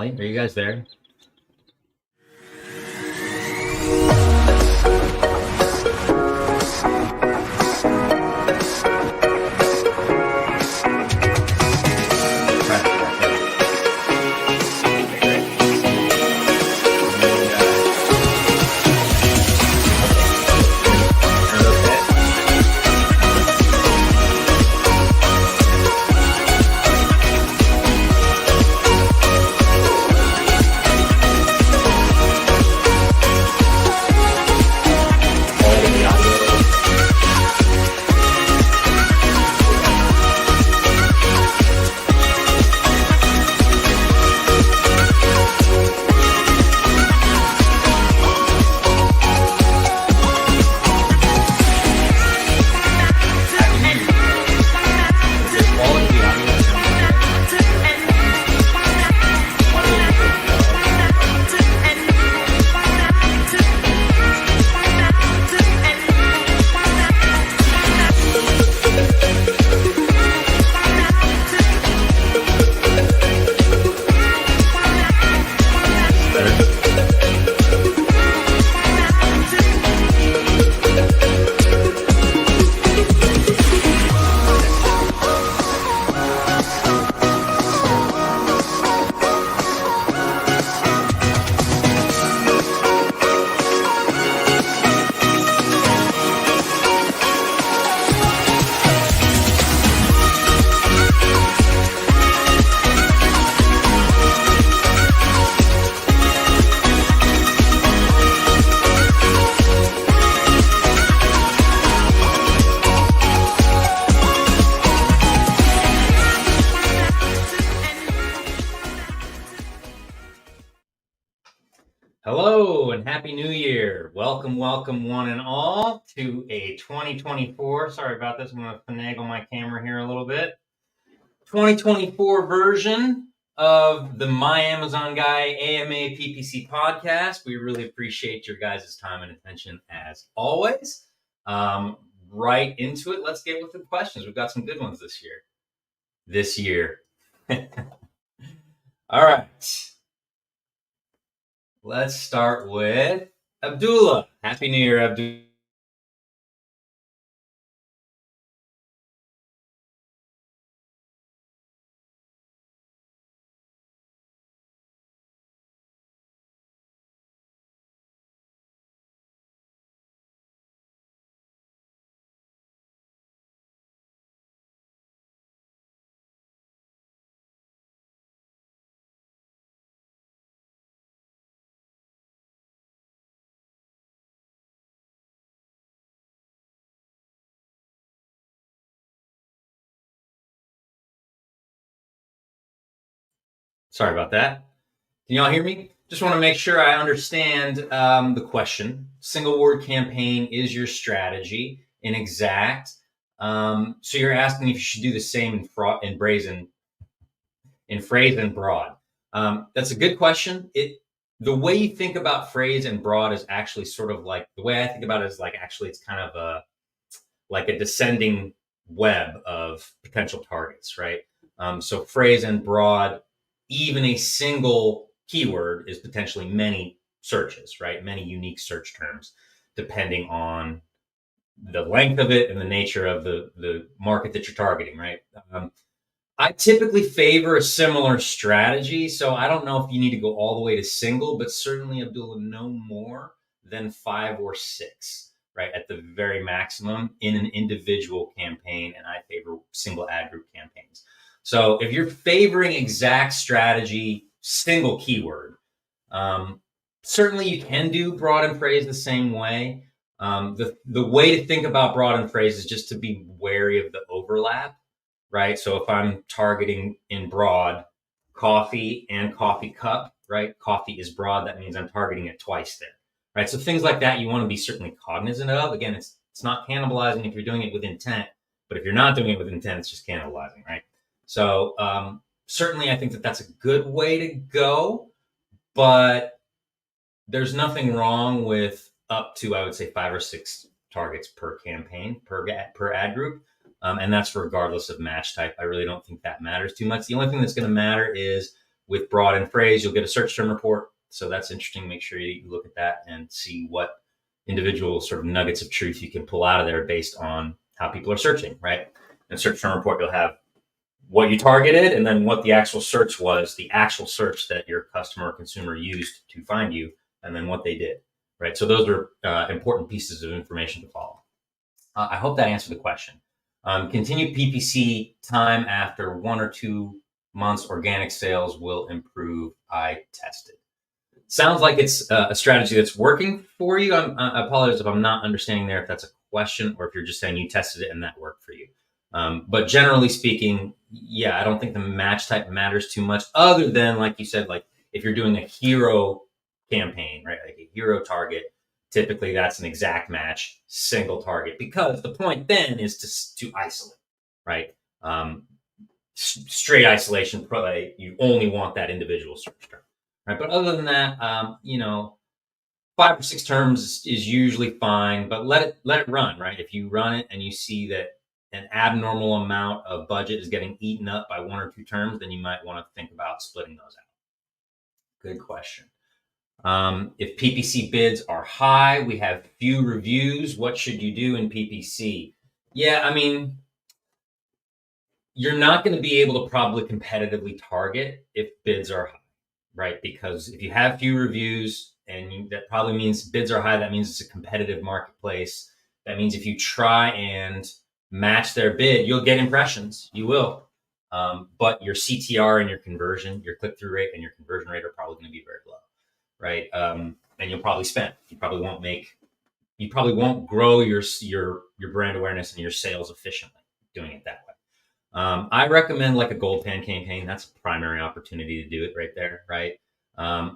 Allie, are you guys there? Hello and Happy New Year. Welcome one and all to a 2024. Sorry about this. I'm going to finagle my camera here a little bit. 2024 version of the My Amazon Guy AMA PPC podcast. We really appreciate your guys' time and attention as always. Right into it. Let's get with the questions. We've got some good ones this year. All right. Let's start with Abdullah. Happy New Year, Abdullah. Sorry about that. Can y'all hear me? Just want to make sure I understand the question. Single word campaign is your strategy in exact. So you're asking if you should do the same in phrase and broad. That's a good question. The way you think about phrase and broad is actually sort of like, the way I think about it is like, actually it's kind of like a descending web of potential targets, right? So phrase and broad, even a single keyword is potentially many searches, right? Many unique search terms, depending on the length of it and the nature of the market that you're targeting, right? I typically favor a similar strategy. So I don't know if you need to go all the way to single, but certainly, Abdullah, no more than 5 or 6, right? At the very maximum in an individual campaign. And I favor single ad group campaigns. So if you're favoring exact strategy, single keyword, certainly you can do broad and phrase the same way. The way to think about broad and phrase is just to be wary of the overlap, right? So if I'm targeting in broad coffee and coffee cup, right? Coffee is broad. That means I'm targeting it twice there, right? So things like that you want to be certainly cognizant of. Again, it's not cannibalizing if you're doing it with intent, but if you're not doing it with intent, it's just cannibalizing, right? So certainly I think that that's a good way to go, but there's nothing wrong with up to, I would say, 5 or 6 targets per campaign, per ad group. And that's regardless of match type. I really don't think that matters too much. The only thing that's going to matter is with broad and phrase, you'll get a search term report. So that's interesting. Make sure you look at that and see what individual sort of nuggets of truth you can pull out of there based on how people are searching, right? In a search term report, you'll have what you targeted and then what the actual search was, the actual search that your customer or consumer used to find you, and then what they did, right? So those are important pieces of information to follow. I hope that answered the question. Continued PPC time after 1 or 2 months organic sales will improve. I tested. Sounds like it's a strategy that's working for you. I apologize if I'm not understanding there, if that's a question or if you're just saying you tested it and that worked for you. But generally speaking, yeah, I don't think the match type matters too much other than, like you said, like if you're doing a hero campaign, right? Like a hero target, typically that's an exact match, single target, because the point then is to isolate, right? Straight isolation play, you only want that individual search term, right? But other than that, 5 or 6 terms is usually fine, but let it run, right? If you run it and you see that an abnormal amount of budget is getting eaten up by 1 or 2 terms, then you might want to think about splitting those out. Good question. If PPC bids are high, we have few reviews, what should you do in PPC? Yeah, I mean, you're not going to be able to probably competitively target if bids are high, right? Because if you have few reviews, and that probably means bids are high, that means it's a competitive marketplace. That means if you try and match their bid, you'll get impressions. You will. But your CTR and your conversion, your click-through rate and your conversion rate are probably going to be very low, right? And you'll probably spend. You probably won't grow your brand awareness and your sales efficiently doing it that way. I recommend like a gold pan campaign. That's a primary opportunity to do it right there, right?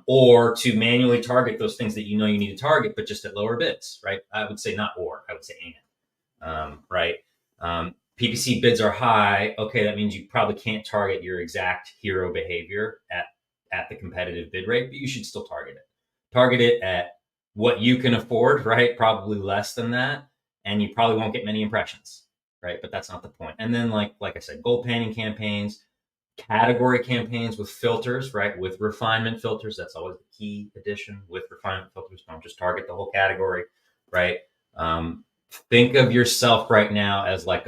Or to manually target those things that you know you need to target, but just at lower bids, right? I would say not or, I would say and, right? PPC bids are high. Okay, that means you probably can't target your exact hero behavior at the competitive bid rate, but you should still target it. Target it at what you can afford, right? Probably less than that, and you probably won't get many impressions, right? But that's not the point. And then, like I said, gold panning campaigns, category campaigns with filters, right? With refinement filters, that's always the key addition. With refinement filters, don't just target the whole category, right? Think of yourself right now as I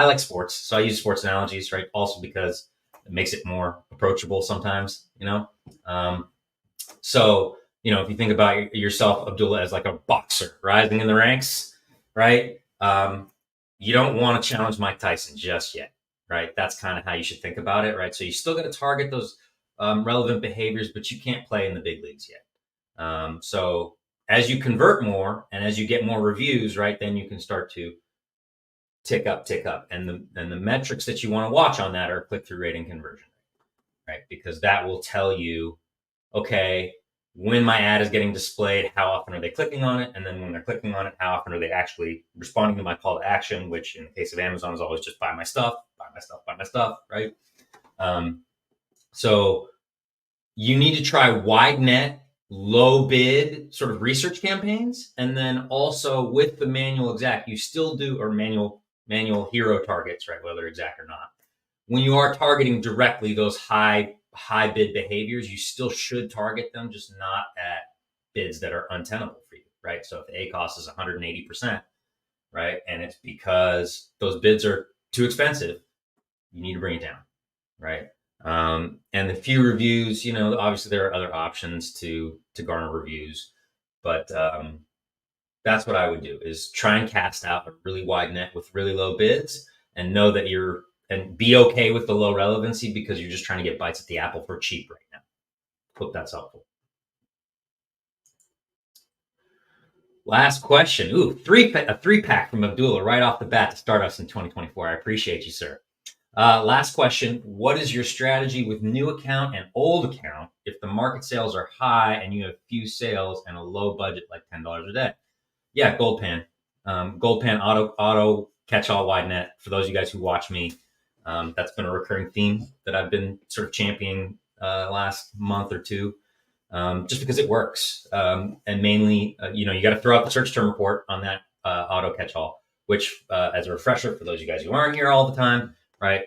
like sports, so I use sports analogies, right? Also because it makes it more approachable sometimes, So, if you think about yourself, Abdullah, as like a boxer rising in the ranks, right? You don't want to challenge Mike Tyson just yet, right? That's kind of how you should think about it, right? So you still got to target those relevant behaviors, but you can't play in the big leagues yet. So as you convert more and as you get more reviews, right, then you can start to tick up. And the metrics that you want to watch on that are click-through rate and conversion, right? Because that will tell you, okay, when my ad is getting displayed, how often are they clicking on it? And then when they're clicking on it, how often are they actually responding to my call to action, which in the case of Amazon is always just buy my stuff, right? So you need to try wide net, low bid sort of research campaigns. And then also with the manual exact, you still do, or manual hero targets, right? Whether exact or not. When you are targeting directly those high bid behaviors, you still should target them, just not at bids that are untenable for you, right? So if the ACos is 180%, right, and it's because those bids are too expensive, you need to bring it down, right? And the few reviews, obviously there are other options to garner reviews, but that's what I would do, is try and cast out a really wide net with really low bids and know that and be okay with the low relevancy because you're just trying to get bites at the apple for cheap right now. Hope that's helpful. Last question. Ooh, a 3-pack from Abdullah right off the bat to start us in 2024. I appreciate you, sir. Last question. What is your strategy with new account and old account if the market sales are high and you have few sales and a low budget like $10 a day? Yeah, gold pan. Gold pan auto catch-all wide net. For those of you guys who watch me, that's been a recurring theme that I've been sort of championing last month or two, just because it works. And mainly, you got to throw out the search term report on that auto catch-all, which, as a refresher for those of you guys who aren't here all the time, right?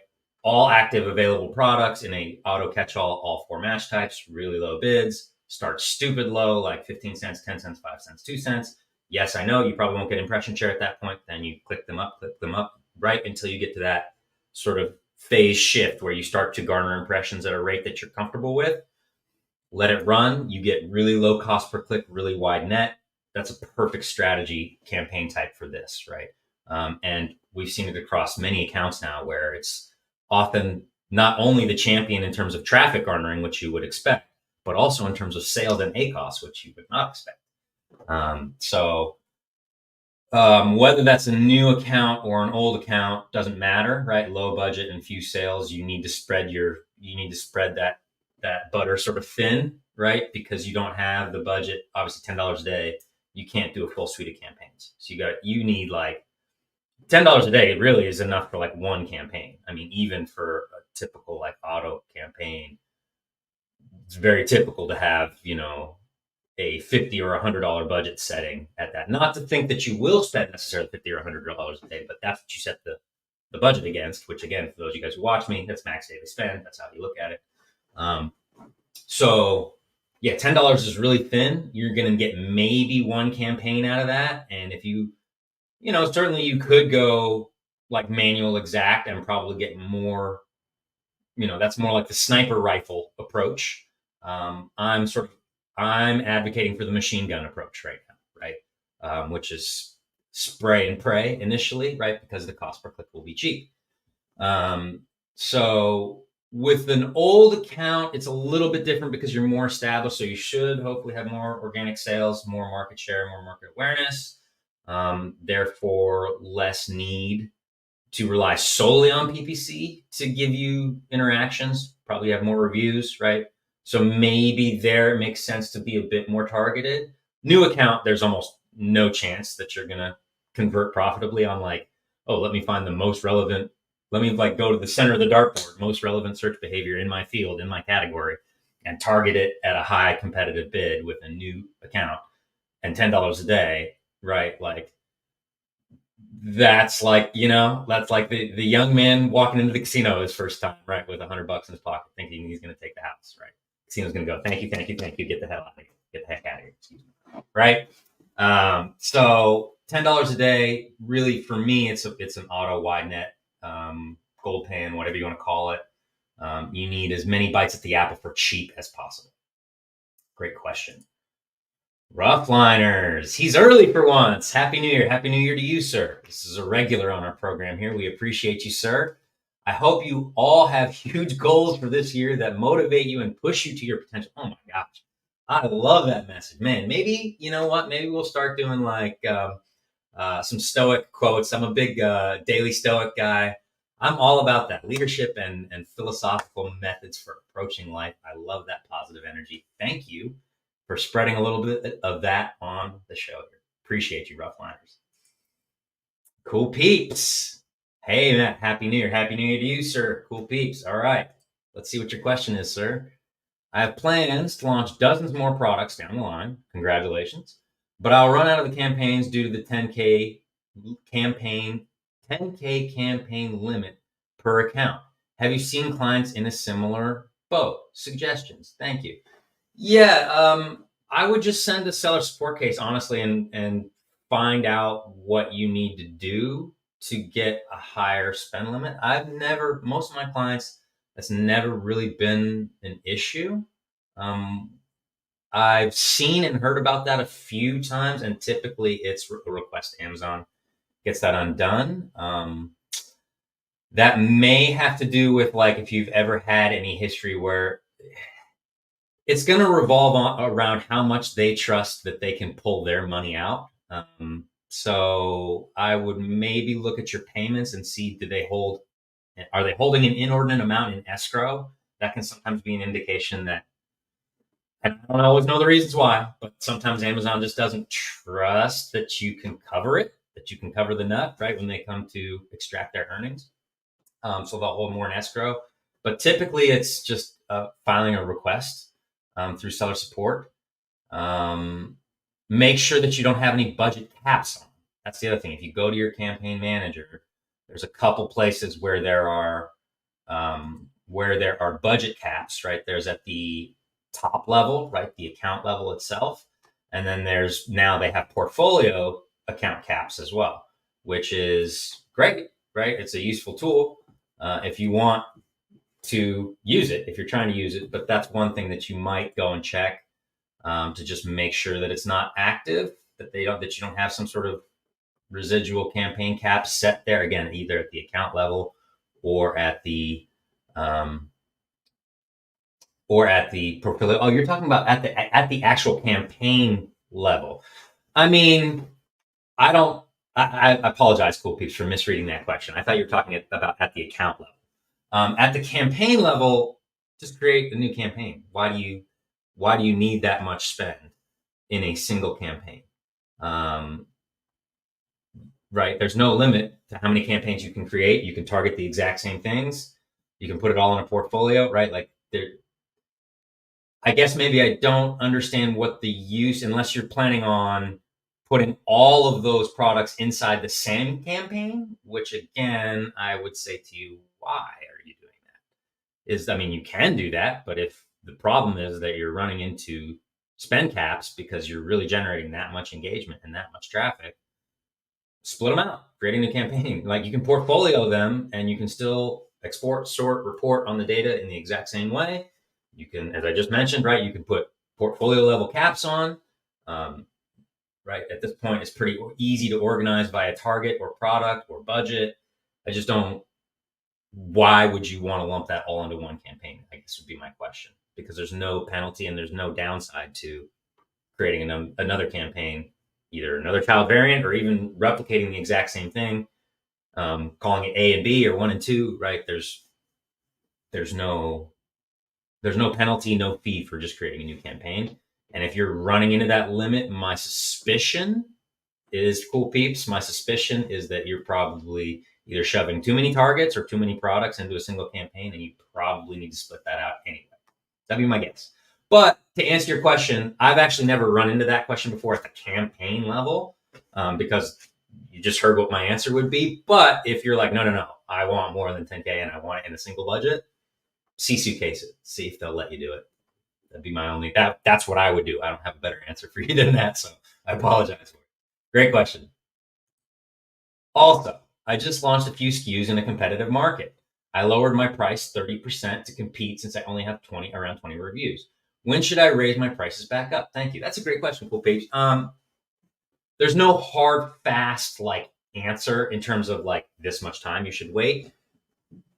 all active available products in a auto catch-all, all 4 match types, really low bids, start stupid low, like 15 cents, 10 cents, 5 cents, 2 cents. Yes, I know you probably won't get impression share at that point. Then you click them up, right until you get to that sort of phase shift where you start to garner impressions at a rate that you're comfortable with. Let it run. You get really low cost per click, really wide net. That's a perfect strategy campaign type for this, right? And we've seen it across many accounts now where it's often not only the champion in terms of traffic garnering, which you would expect, but also in terms of sales and ACos, which you would not expect. Whether that's a new account or an old account doesn't matter, right? Low budget and few sales. You need to spread that butter sort of thin, right? Because you don't have the budget. Obviously, $10 a day, you can't do a full suite of campaigns. So you need like $10 a day. It really is enough for like one campaign. I mean, even for a typical like auto campaign, it's very typical to have, a $50 or $100 budget setting at that. Not to think that you will spend necessarily $50 or $100 a day, but that's what you set the budget against, which again, for those of you guys who watch me, that's max daily spend. That's how you look at it. So yeah, $10 is really thin. You're going to get maybe one campaign out of that. And if certainly you could go like manual exact and probably get more, that's more like the sniper rifle approach. I'm advocating for the machine gun approach right now, right? Which is spray and pray initially, right? Because the cost per click will be cheap. So with an old account, it's a little bit different because you're more established. So you should hopefully have more organic sales, more market share, more market awareness. Therefore, less need to rely solely on PPC to give you interactions. Probably have more reviews, right? So maybe there it makes sense to be a bit more targeted. New account, there's almost no chance that you're going to convert profitably on like, oh, let me find the most relevant. Let me like go to the center of the dartboard, most relevant search behavior in my field, in my category, and target it at a high competitive bid with a new account and $10 a day, right? Like that's like, that's like the young man walking into the casino his first time, right? With $100 in his pocket, thinking he's going to take the house, right? Casino's going to go, thank you, get the hell out of here, get the heck out of here, excuse me, right? So $10 a day, really for me, it's an auto wide net, gold pan, whatever you want to call it. You need as many bites at the apple for cheap as possible. Great question. Roughliners, he's early for once. Happy New Year. Happy New Year to you, sir. This is a regular on our program here. We appreciate you, sir. I hope you all have huge goals for this year that motivate you and push you to your potential. Oh my gosh. I love that message, man. Maybe, you know what? Maybe we'll start doing like some stoic quotes. I'm a big daily stoic guy. I'm all about that leadership and philosophical methods for approaching life. I love that positive energy. Thank you for spreading a little bit of that on the show here. Appreciate you, Roughliners. Cool peeps. Hey, Matt, Happy New Year. Happy New Year to you, sir. Cool peeps. All right. Let's see what your question is, sir. I have plans to launch dozens more products down the line. Congratulations. But I'll run out of the campaigns due to the 10K campaign limit per account. Have you seen clients in a similar boat? Suggestions. Thank you. Yeah, I would just send a seller support case, honestly, and find out what you need to do to get a higher spend limit. Most of my clients, that's never really been an issue. I've seen and heard about that a few times, and typically it's a request to Amazon gets that undone. That may have to do with like if you've ever had any history where it's going to revolve around how much they trust that they can pull their money out. So I would maybe look at your payments and see, are they holding an inordinate amount in escrow? That can sometimes be an indication that, and I don't always know the reasons why, but sometimes Amazon just doesn't trust that you can cover it, that you can cover the nut, right, when they come to extract their earnings. So they'll hold more in escrow. But typically it's just filing a request through seller support. Make sure that you don't have any budget caps on. That's the other thing. If you go to your campaign manager, there's a couple places where there are where there are budget caps, right? There's at the top level, right? The account level itself. And then now they have portfolio account caps as well, which is great, right? It's a useful tool if you want to use it, if you're trying to use it. But that's one thing that you might go and check to just make sure that it's not active, that you don't have some sort of residual campaign cap set there. Again, either at the account level or at the portfolio. Oh, you're talking about at the actual campaign level. I mean, I apologize, cool peeps, for misreading that question. I thought you were talking about at the account level. At the campaign level, just create a new campaign. Why do you need that much spend in a single campaign? Right? There's no limit to how many campaigns you can create. You can target the exact same things. You can put it all in a portfolio, right? Like I guess maybe I don't understand what the use, unless you're planning on putting all of those products inside the same campaign, which again, I would say to you, why are you doing that? I mean, you can do that, but if the problem is that you're running into spend caps because you're really generating that much engagement and that much traffic, split them out, creating a campaign. Like you can portfolio them and you can still export, sort, report on the data in the exact same way. You can, as I just mentioned, right, you can put portfolio level caps on. Right, at this point, it's pretty easy to organize by a target or product or budget. I just don't. Why would you want to lump that all into one campaign? I guess would be my question, because there's no penalty and there's no downside to creating another campaign, either another child variant or even replicating the exact same thing, calling it A and B or 1 and 2. Right, there's no penalty, no fee for just creating a new campaign. And if you're running into that limit, my suspicion is, cool peeps, my suspicion is that you're probably either shoving too many targets or too many products into a single campaign, and you probably need to split that out anyway. That'd be my guess. But to answer your question, I've actually never run into that question before at the campaign level, because you just heard what my answer would be. But if you're like, no, I want more than 10K and I want it in a single budget, suitcase it, see if they'll let you do it. That'd be my only, that's what I would do. I don't have a better answer for you than that, so I apologize for it. Great question. Also, I just launched a few SKUs in a competitive market. I lowered my price 30% to compete since I only have around 20 reviews. When should I raise my prices back up? Thank you. That's a great question, cool page. There's no hard, fast answer in terms of this much time you should wait.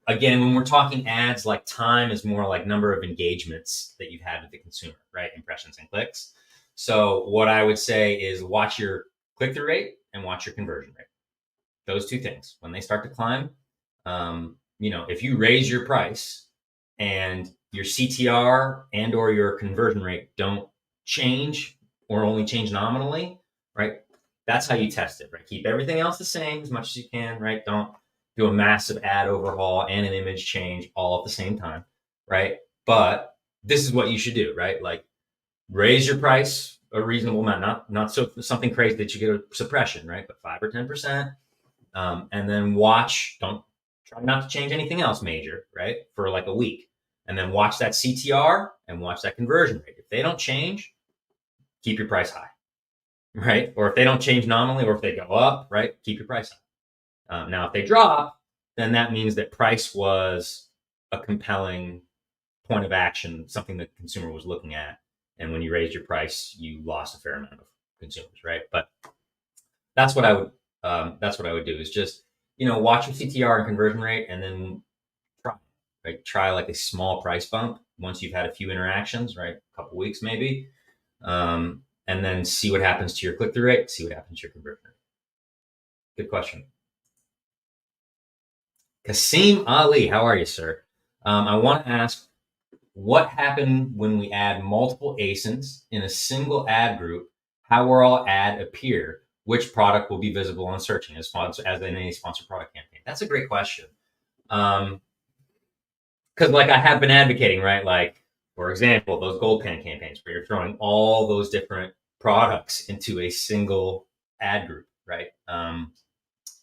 Again, when we're talking ads, time is more like number of engagements that you've had with the consumer, right? Impressions and clicks. So what I would say is watch your click-through rate and watch your conversion rate. Those two things. When they start to climb, if you raise your price and your CTR and or your conversion rate don't change or only change nominally, right? That's how you test it, right? Keep everything else the same as much as you can, right? Don't do a massive ad overhaul and an image change all at the same time, right? But this is what you should do, right? Raise your price a reasonable amount, not so something crazy that you get a suppression, right? But 5 or 10%, and then try not to change anything else major, right? For a week, and then watch that CTR and watch that conversion rate. If they don't change, keep your price high, right? Or if they don't change nominally, or if they go up, right? Keep your price high. Now, if they drop, then that means that price was a compelling point of action, something that the consumer was looking at. And when you raised your price, you lost a fair amount of consumers, right? But that's what I would do is just, watch your CTR and conversion rate, and then try a small price bump once you've had a few interactions, right? A couple weeks maybe. And then see what happens to your click-through rate, see what happens to your conversion rate. Good question. Kasim Ali, how are you, sir? I want to ask, what happened when we add multiple ASINs in a single ad group? How will our ad appear? Which product will be visible on searching as in any sponsored product campaign? That's a great question. Because I have been advocating, right? For example, those gold pen campaigns where you're throwing all those different products into a single ad group, right?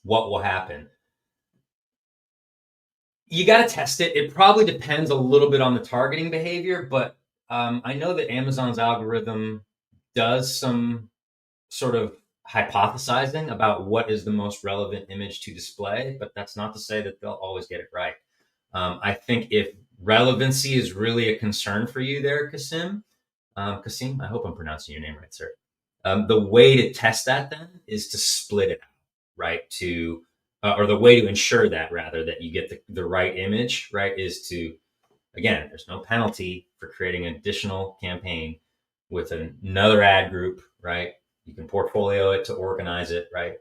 What will happen? You got to test it. It probably depends a little bit on the targeting behavior, but I know that Amazon's algorithm does some sort of hypothesizing about what is the most relevant image to display, but that's not to say that they'll always get it right. I think if relevancy is really a concern for you there, Kasim, I hope I'm pronouncing your name right, sir. The way to test that then is to split it out, right? Or the way to ensure that rather that you get the right image, right, is to, again, there's no penalty for creating an additional campaign with another ad group, right? You can portfolio it to organize it, right?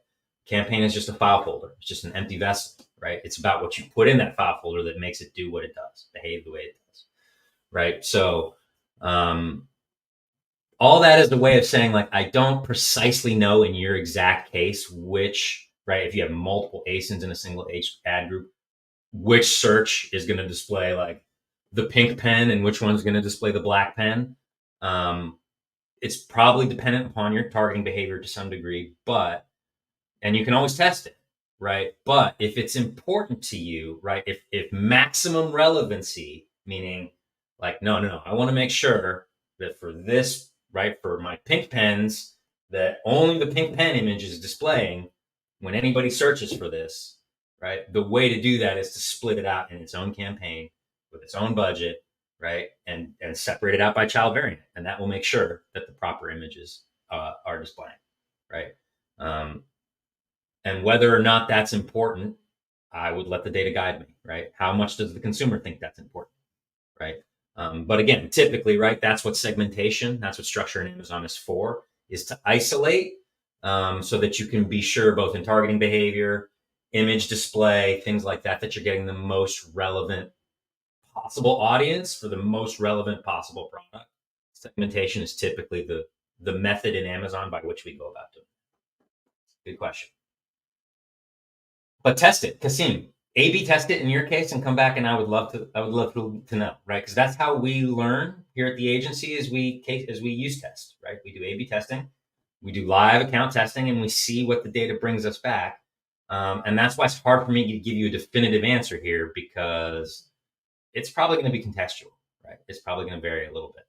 Campaign is just a file folder. It's just an empty vessel, right? It's about what you put in that file folder that makes it do what it does, behave the way it does, right? So, all that is the way of saying, like, I don't precisely know in your exact case which, right, if you have multiple ASINs in a single ad group, which search is going to display like the pink pen and which one's going to display the black pen. It's probably dependent upon your targeting behavior to some degree, and you can always test it, right? But if it's important to you, right, if maximum relevancy, meaning like, no, I want to make sure that for this, right, for my pink pens, that only the pink pen image is displaying when anybody searches for this, right? The way to do that is to split it out in its own campaign with its own budget, right? And separate it out by child variant. And that will make sure that the proper images are displaying, right? And whether or not that's important, I would let the data guide me, right? How much does the consumer think that's important, right? But again, typically, right, that's what segmentation, that's what structure in Amazon is for, is to isolate so that you can be sure both in targeting behavior, image display, things like that, that you're getting the most relevant possible audience for the most relevant possible product. Segmentation is typically the method in Amazon by which we go about doing it. Good question. But test it, Kasim. A/B test it in your case and come back, and I would love to know, right? Because that's how we learn here at the agency is we use test, right? We do A/B testing, we do live account testing, and we see what the data brings us back. And that's why it's hard for me to give you a definitive answer here because it's probably going to be contextual, right? It's probably going to vary a little bit.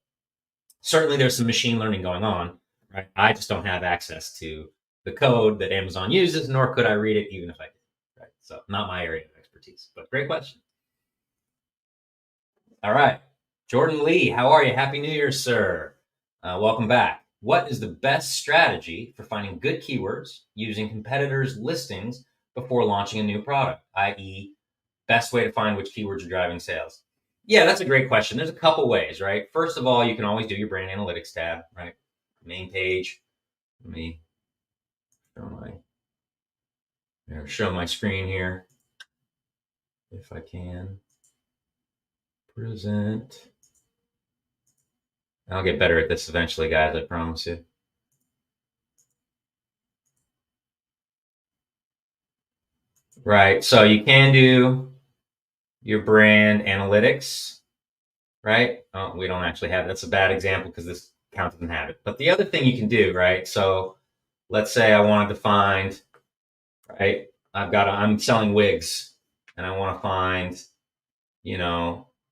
Certainly, there's some machine learning going on, right? I just don't have access to the code that Amazon uses, nor could I read it even if I did. Right? So not my area of expertise, but great question. All right. Jordan Lee, how are you? Happy New Year, sir. Welcome back. What is the best strategy for finding good keywords using competitors' listings before launching a new product, i.e., best way to find which keywords are driving sales? Yeah, that's a great question. There's a couple ways, right? First of all, you can always do your brand analytics tab, right? Main page. Let me show my screen here if I can. Present. I'll get better at this eventually, guys, I promise you. Right, so you can do your brand analytics, right? Oh, we don't actually have, that's a bad example because this account doesn't have it. But the other thing you can do, right? So let's say I wanted to find, right? I'm selling wigs and I want to find,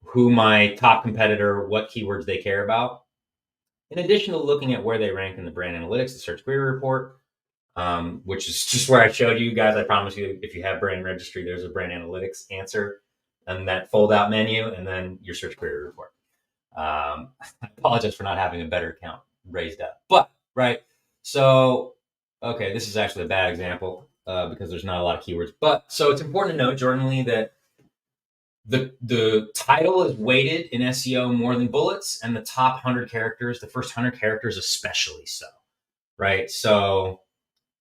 who my top competitor, what keywords they care about. In addition to looking at where they rank in the brand analytics, the search query report, which is just where I showed you guys. I promise you, if you have brand registry, there's a brand analytics answer and that fold out menu, and then your search query report. I apologize for not having a better account raised up, but right. So, okay, this is actually a bad example because there's not a lot of keywords. But so it's important to note, Jordan Lee, that the title is weighted in SEO more than bullets, and the top 100 characters, the first 100 characters especially so, right? So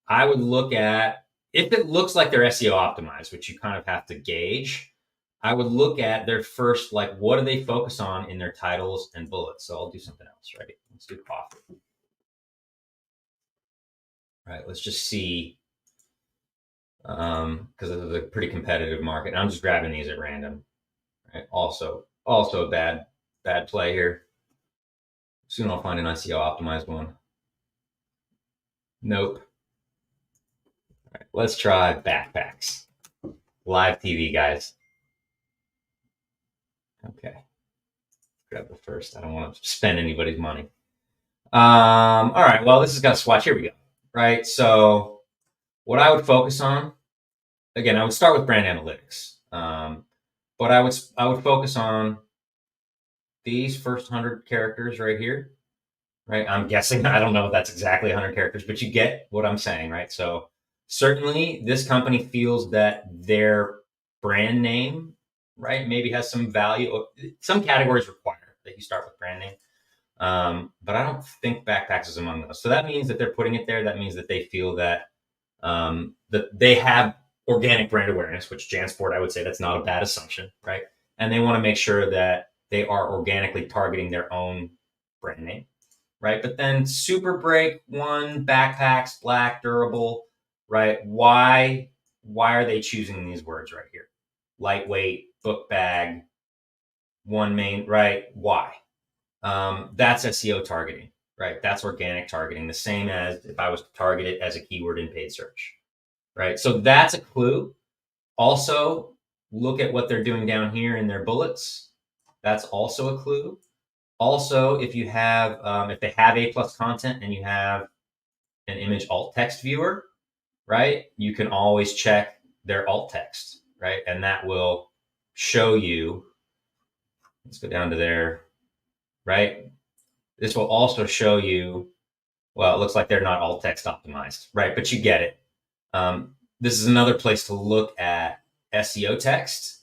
I would look at, if it looks like they're SEO optimized, which you kind of have to gauge, I would look at their first, like, what do they focus on in their titles and bullets? So I'll do something else, right? Let's do coffee. Right, let's just see, because this is a pretty competitive market. I'm just grabbing these at random. Right? Also a bad play here. Soon I'll find an SEO optimized one. Nope. All right, let's try backpacks. Live TV, guys. Okay. Grab the first. I don't want to spend anybody's money. All right. Well, this has got a swatch. Here we go. Right. So what I would focus on, again, I would start with brand analytics. But I would focus on these first 100 characters right here. Right. I'm guessing, I don't know if that's exactly 100 characters, but you get what I'm saying, right? So certainly this company feels that their brand name, right, maybe has some value. Some categories require that you start with brand name. But I don't think backpacks is among those. So that means that they're putting it there. That means that they feel that that they have organic brand awareness, which JanSport, I would say that's not a bad assumption, right? And they want to make sure that they are organically targeting their own brand name, right? But then Super Break One, backpacks, black, durable, right? Why are they choosing these words right here? Lightweight, book bag, one main, right? Why? That's SEO targeting, right? That's organic targeting, the same as if I was to target it as a keyword in paid search, right? So that's a clue. Also, look at what they're doing down here in their bullets. That's also a clue. Also, if you have, if they have A+ content and you have an image alt text viewer, right? You can always check their alt text, right? And that will show you. Let's go down to there, right? This will also show you, well, it looks like they're not alt text optimized, right? But you get it. This is another place to look at SEO text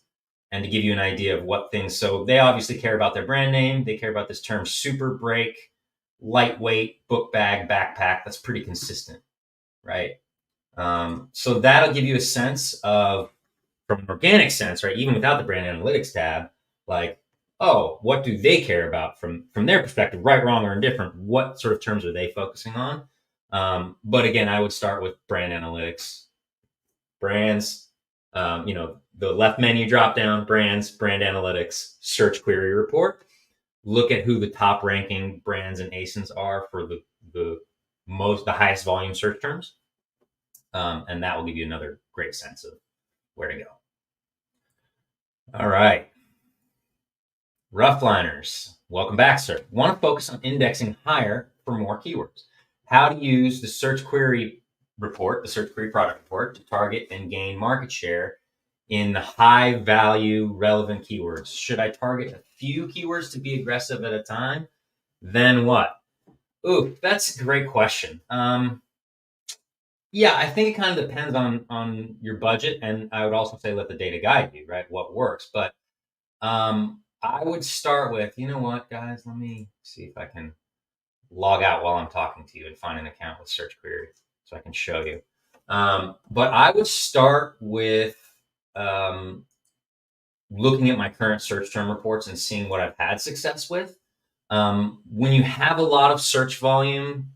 and to give you an idea of what things. So they obviously care about their brand name. They care about this term super break, lightweight, book bag, backpack. That's pretty consistent, right? So that'll give you a sense of, from an organic sense, right? Even without the brand analytics tab, like, oh, what do they care about from their perspective, right, wrong, or indifferent? What sort of terms are they focusing on? But again, I would start with brand analytics, brands, the left menu drop down, brands, brand analytics, search query report. Look at who the top ranking brands and ASINs are for the highest volume search terms. And that will give you another great sense of where to go. All right. Roughliners, welcome back, sir. Want to focus on indexing higher for more keywords. How to use the search query report, the search query product report, to target and gain market share in the high value relevant keywords. Should I target a few keywords to be aggressive at a time? Then what? Ooh, that's a great question. Yeah, I think it kind of depends on your budget, and I would also say let the data guide you, right? What works, but I would start with, you know what, guys? Let me see if I can log out while I'm talking to you and find an account with search query so I can show you. But I would start with looking at my current search term reports and seeing what I've had success with. When you have a lot of search volume,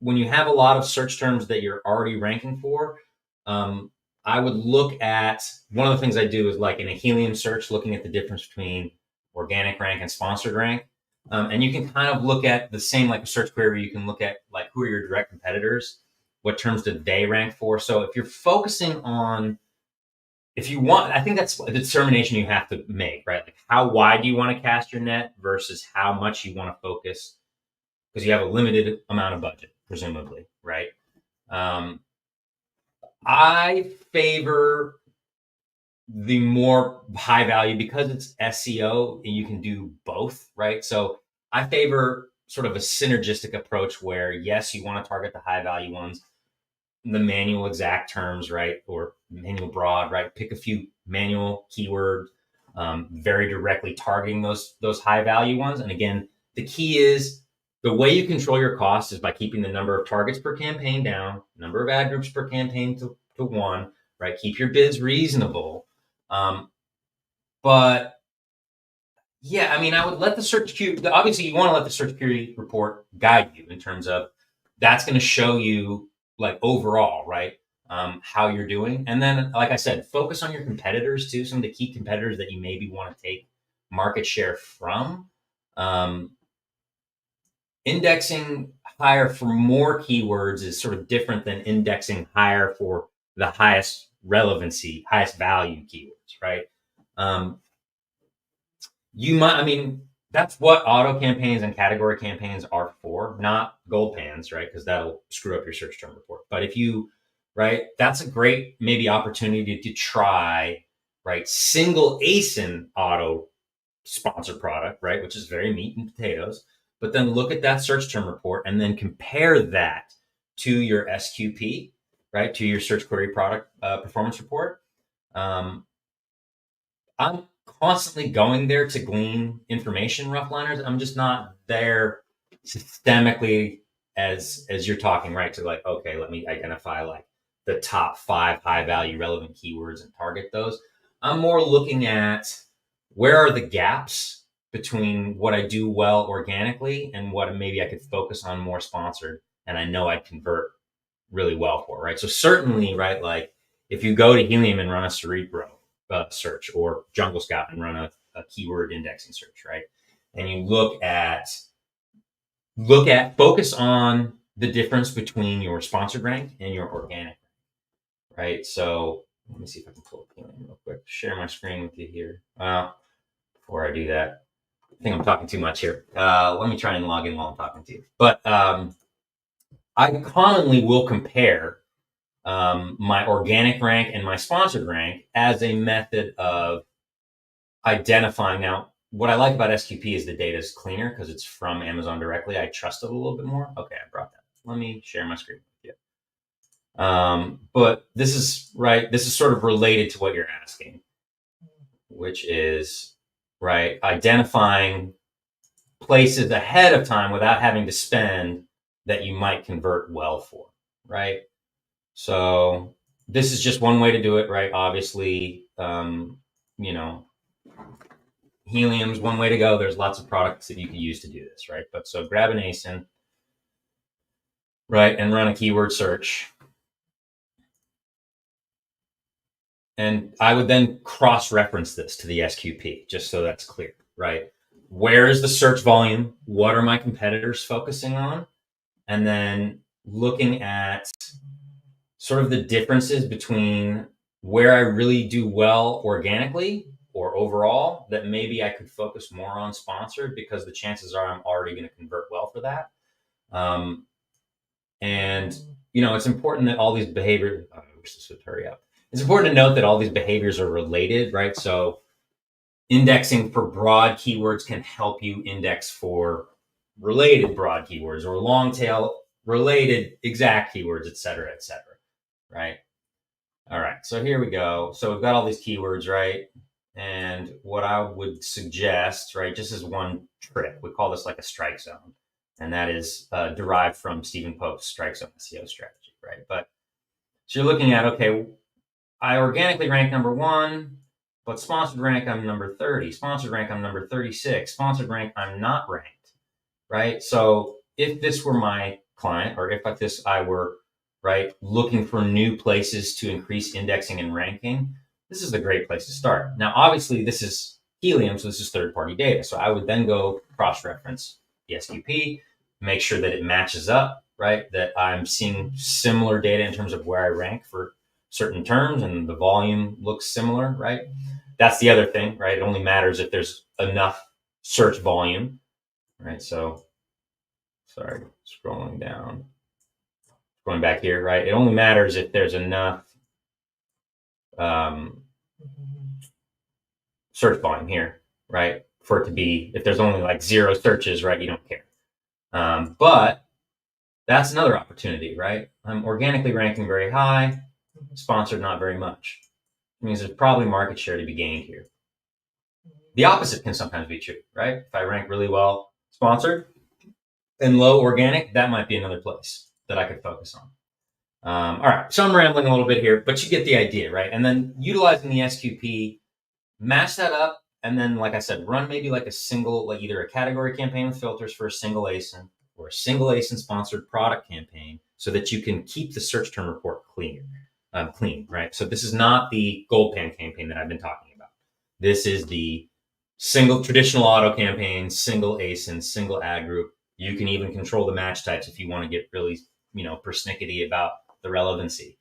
when you have a lot of search terms that you're already ranking for, I would look at, one of the things I do is like in a helium search, looking at the difference between organic rank and sponsored rank. And you can kind of look at the same, like a search query, you can look at like who are your direct competitors, what terms did they rank for. So if you're focusing on, if you want, I think that's a determination you have to make, right? Like how wide do you want to cast your net versus how much you want to focus, because you have a limited amount of budget, presumably, right? I favor the more high value because it's SEO and you can do both, right? So I favor sort of a synergistic approach where, yes, you want to target the high value ones, the manual exact terms, right? Or manual broad, right? Pick a few manual keywords, very directly targeting those high value ones. And again, the key is the way you control your costs is by keeping the number of targets per campaign down, number of ad groups per campaign to one, right? Keep your bids reasonable. But yeah, I mean, I would let the search query, obviously you want to let the search query report guide you in terms of that's going to show you like overall, right? How you're doing. And then, like I said, focus on your competitors too, some of the key competitors that you maybe want to take market share from. Indexing higher for more keywords is sort of different than indexing higher for the highest relevancy, highest value keywords, right? you might, I mean, that's what auto campaigns and category campaigns are for, not gold pans, right? Because that'll screw up your search term report. But if you, right, that's a great maybe opportunity to try, right, single ASIN auto sponsored product, right, which is very meat and potatoes. But then look at that search term report and then compare that to your SQP, right, to your search query product performance report. I'm constantly going there to glean information, rough-liners. I'm just not there systemically as you're talking, right? To like, okay, let me identify like the top 5 high-value relevant keywords and target those. I'm more looking at where are the gaps between what I do well organically and what maybe I could focus on more sponsored, and I know I'd convert really well for, right? So certainly, right, like if you go to Helium and run a Cerebro search or Jungle Scout and run a keyword indexing search, right? And you focus on the difference between your sponsored rank and your organic, right? So let me see if I can pull up Helium real quick. Share my screen with you here. Before I do that, I think I'm talking too much here. Let me try and log in while I'm talking to you. But I commonly will compare my organic rank and my sponsored rank as a method of identifying. Now, what I like about SQP is the data is cleaner because it's from Amazon directly. I trust it a little bit more. Okay, I brought that. Let me share my screen with you. But this is right. This is sort of related to what you're asking, which is right identifying places ahead of time without having to spend that you might convert well for, right? So this is just one way to do it, right? Obviously, you know, Helium's one way to go. There's lots of products that you can use to do this, right? But so grab an ASIN, right, and run a keyword search. And I would then cross-reference this to the SQP, just so that's clear, right? Where is the search volume? What are my competitors focusing on? And then looking at sort of the differences between where I really do well organically or overall that maybe I could focus more on sponsored because the chances are I'm already going to convert well for that. And, it's important that all these behaviors, I wish this would hurry up. It's important to note that all these behaviors are related, right? So indexing for broad keywords can help you index for related broad keywords or long tail related exact keywords, et cetera, right? All right, so here we go. So we've got all these keywords, right? And what I would suggest, right, just as one trick, we call this like a strike zone. And that is derived from Stephen Pope's strike zone SEO strategy, right? But so you're looking at, okay, I organically rank number 1, but sponsored rank, I'm number 30. Sponsored rank, I'm number 36. Sponsored rank, I'm not ranked, right? So if this were my client, or if like this I were, right, looking for new places to increase indexing and ranking, this is a great place to start. Now, obviously, this is Helium, so this is third-party data. So I would then go cross-reference the SQP, make sure that it matches up, right, that I'm seeing similar data in terms of where I rank for certain terms and the volume looks similar, right? That's the other thing, right? It only matters if there's enough search volume, right? So, sorry, scrolling down. Going back here, right? It only matters if there's enough search volume here, right? For it to be, if there's only like 0 searches, right? You don't care. But that's another opportunity, right? I'm organically ranking very high, sponsored not very much. It means there's probably market share to be gained here. The opposite can sometimes be true, right? If I rank really well sponsored and low organic, that might be another place that I could focus on. All right, so I'm rambling a little bit here, but you get the idea, right? And then utilizing the SQP, match that up, and then, like I said, run maybe like a single, like either a category campaign with filters for a single ASIN or a single ASIN sponsored product campaign so that you can keep the search term report clean, right? So this is not the gold pan campaign that I've been talking about. This is the single traditional auto campaign, single ASIN, single ad group. You can even control the match types if you want to get really, persnickety about the relevancy.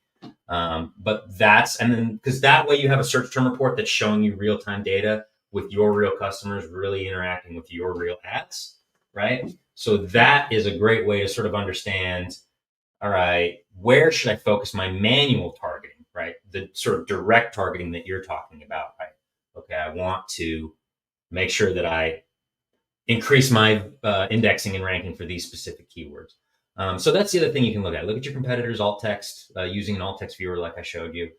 But that's, and then because that way you have a search term report that's showing you real-time data with your real customers, really interacting with your real ads, right? So that is a great way to sort of understand, all right, where should I focus my manual targeting, right? The sort of direct targeting that you're talking about, right? Okay, I want to make sure that I increase my indexing and ranking for these specific keywords. So that's the other thing you can look at. Look at your competitors' alt text using an alt text viewer like I showed you.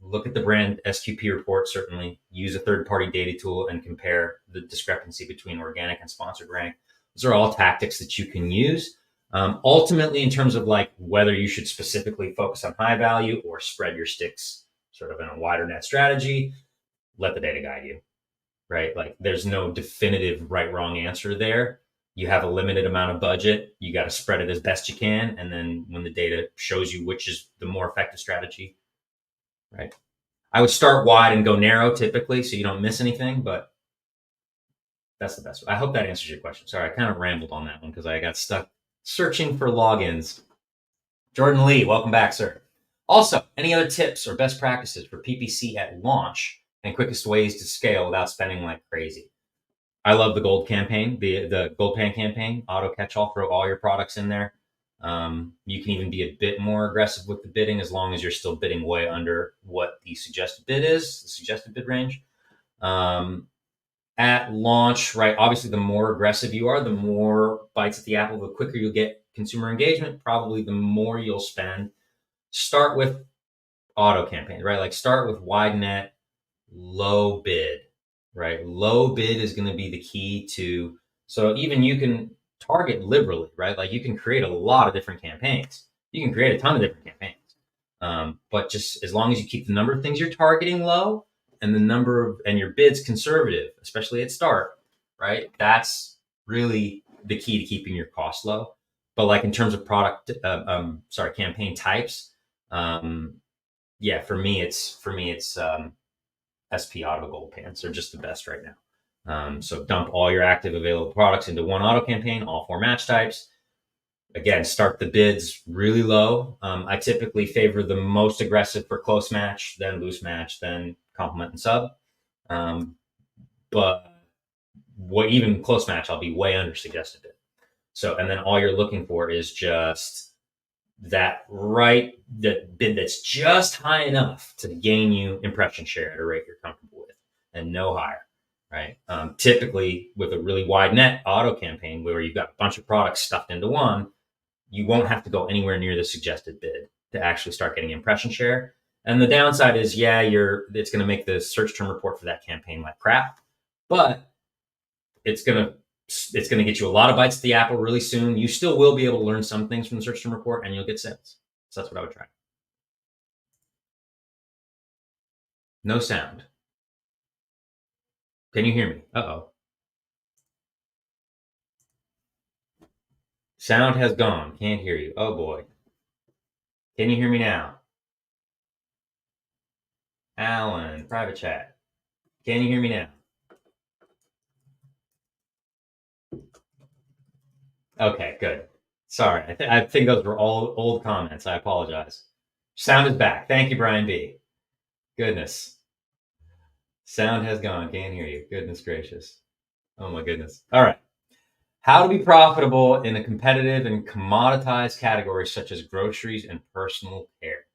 Look at the brand SQP report, certainly. Use a third-party data tool and compare the discrepancy between organic and sponsored rank. Those are all tactics that you can use. Ultimately, in terms of like whether you should specifically focus on high value or spread your sticks sort of in a wider net strategy, let the data guide you, right? Like there's no definitive right, wrong answer there. You have a limited amount of budget. You got to spread it as best you can. And then when the data shows you which is the more effective strategy, right? I would start wide and go narrow typically so you don't miss anything, but that's the best. I hope that answers your question. Sorry, I kind of rambled on that one because I got stuck searching for logins. Jordan Lee, welcome back, sir. Also, any other tips or best practices for PPC at launch and quickest ways to scale without spending like crazy? I love the gold campaign, the gold pan campaign, auto catch all, throw all your products in there. You can even be a bit more aggressive with the bidding as long as you're still bidding way under what the suggested bid is, the suggested bid range. At launch, right? Obviously, the more aggressive you are, the more bites at the apple, the quicker you'll get consumer engagement, probably the more you'll spend. Start with auto campaign, right? Like start with wide net, low bid, right? Low bid is going to be the key to, so even you can target liberally, right? Like you can create a lot of different campaigns. You can create a ton of different campaigns. But just as long as you keep the number of things you're targeting low and the number of, and your bids conservative, especially at start, right? That's really the key to keeping your costs low. But like in terms of product, campaign types, yeah, for me, it's SP Auto Gold Pants. They're just the best right now. So dump all your active available products into one auto campaign, all 4 match types. Again, start the bids really low. I typically favor the most aggressive for close match, then loose match, then complement and sub. But even close match, I'll be way under suggested bid. So, and then all you're looking for is just that bid that's just high enough to gain you impression share at a rate you're comfortable with and no higher, right? Typically with a really wide net auto campaign where you've got a bunch of products stuffed into one, you won't have to go anywhere near the suggested bid to actually start getting impression share. And the downside is, it's going to make the search term report for that campaign like crap, but it's going to get you a lot of bites at the apple really soon. You still will be able to learn some things from the search term report and you'll get sales. So that's what I would try. No sound. Can you hear me? Uh-oh. Sound has gone. Can't hear you. Oh boy. Can you hear me now? Alan, private chat. Can you hear me now? Okay, good. Sorry. I think those were all old comments. I apologize. Sound is back. Thank you, Brian B. Goodness. Sound has gone. Can't hear you. Goodness gracious. Oh my goodness. All right. How to be profitable in a competitive and commoditized categories such as groceries and personal care.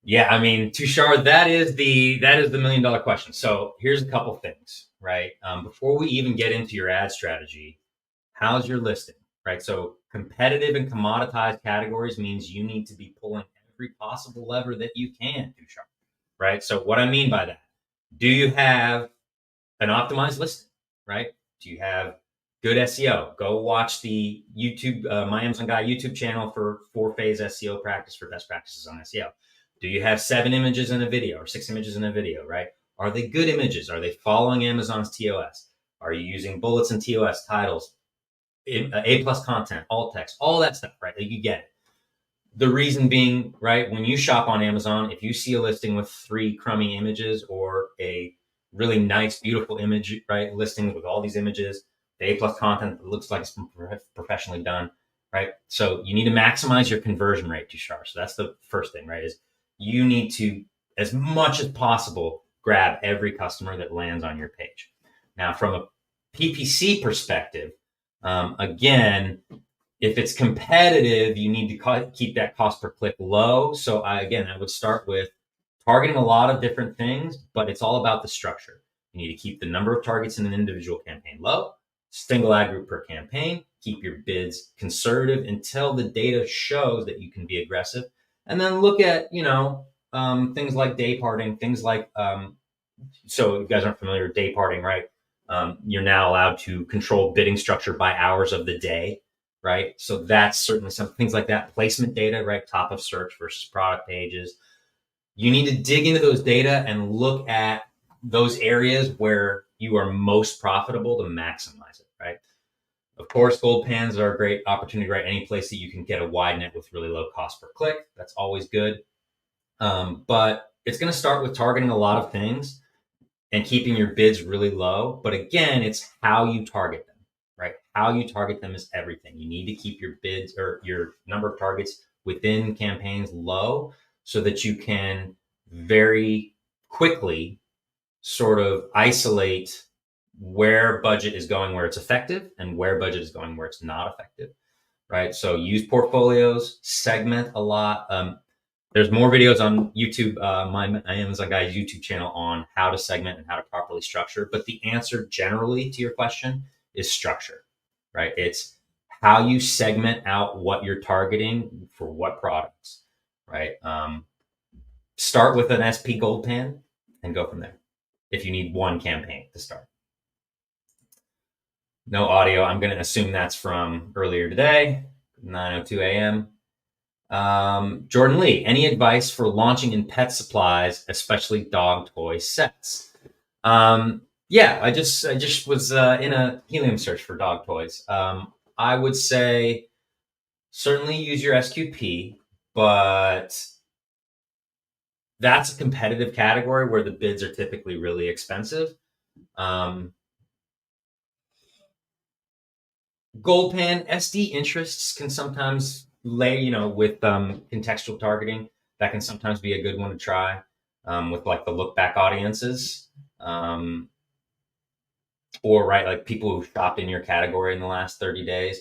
Yeah, I mean, Tushar, that is the $1 million question. So here's a couple things, right? Before we even get into your ad strategy, how's your listing, right? So competitive and commoditized categories means you need to be pulling every possible lever that you can, Tushar, right? So what I mean by that, do you have an optimized listing, right? Do you have good SEO? Go watch the YouTube, My Amazon Guy YouTube channel for 4-phase SEO practice for best practices on SEO. Do you have 7 images in a video or 6 images in a video, right? Are they good images? Are they following Amazon's TOS? Are you using bullets and TOS titles, A+ content, alt text, all that stuff, right? Like you get it. The reason being, right, when you shop on Amazon, if you see a listing with 3 crummy images or a really nice, beautiful image, right, listing with all these images, the A+ content that looks like it's been professionally done, right? So you need to maximize your conversion rate, Tushar. So that's the first thing, right, is you need to, as much as possible, grab every customer that lands on your page. Now, from a PPC perspective, again, if it's competitive, you need to keep that cost per click low. So I would start with targeting a lot of different things, but it's all about the structure. You need to keep the number of targets in an individual campaign low, single ad group per campaign, keep your bids conservative until the data shows that you can be aggressive. And then look at, things like day parting, things like, so if you guys aren't familiar with day parting, right? You're now allowed to control bidding structure by hours of the day, right? So that's certainly some things like that. Placement data, right? Top of search versus product pages. You need to dig into those data and look at those areas where you are most profitable to maximize it, right? Of course, gold pans are a great opportunity, right? Any place that you can get a wide net with really low cost per click, that's always good. But it's going to start with targeting a lot of things and keeping your bids really low. But again, it's how you target them, right? How you target them is everything. You need to keep your bids or your number of targets within campaigns low so that you can very quickly sort of isolate where budget is going where it's effective and where budget is going where it's not effective, right? So use portfolios, segment a lot. There's more videos on YouTube, my Amazon Guy's YouTube channel on how to segment and how to properly structure. But the answer generally to your question is structure, right? It's how you segment out what you're targeting for what products, right? Start with an SP gold pan and go from there if you need one campaign to start. No audio. I'm going to assume that's from earlier today, 9:02 a.m. Jordan Lee, any advice for launching in pet supplies, especially dog toy sets? Yeah, I just was in a helium search for dog toys. I would say certainly use your SQP, but that's a competitive category where the bids are typically really expensive. Gold pan SD interests can sometimes lay, with contextual targeting. That can sometimes be a good one to try with like the look back audiences, or right, like people who shopped in your category in the last 30 days.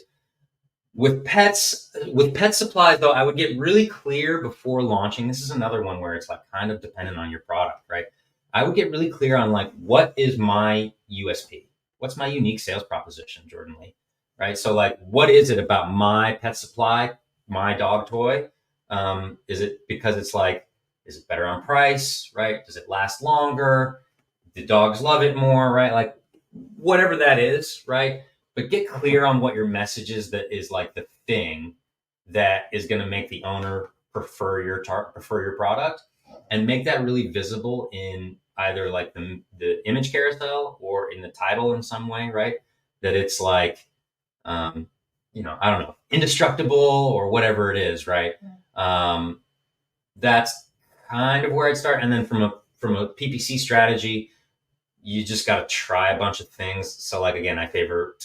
With pet supplies though, I would get really clear before launching. This is another one where it's like kind of dependent on your product, right? I would get really clear on like, what is my USP? What's my unique sales proposition, Jordan Lee? Right? So like, what is it about my pet supply, my dog toy? Is it because it's like, is it better on price, right? Does it last longer? Do dogs love it more, right? Like whatever that is, right? But get clear on what your message is that is like the thing that is going to make the owner prefer your product, and make that really visible in either like the image carousel or in the title in some way, right? That it's like, I don't know, indestructible or whatever it is, right? That's kind of where I'd start. And then from a PPC strategy, you just got to try a bunch of things. So like, again, I favor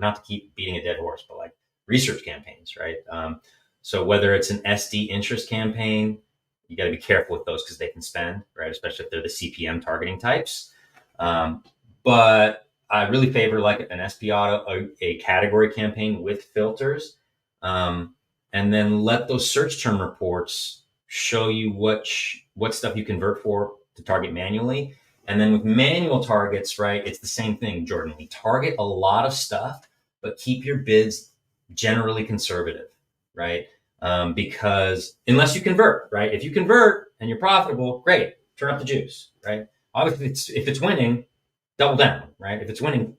not to keep beating a dead horse, but like research campaigns, right? So whether it's an SD interest campaign, you got to be careful with those because they can spend, right? Especially if they're the CPM targeting types. But I really favor like an SP auto, a category campaign with filters. And then let those search term reports show you what stuff you convert for to target manually. And then with manual targets, right, it's the same thing, Jordan. We target a lot of stuff, but keep your bids generally conservative, right? Because unless you convert, right? If you convert and you're profitable, great, turn up the juice, right? Obviously, if it's winning, double down, right? If it's winning,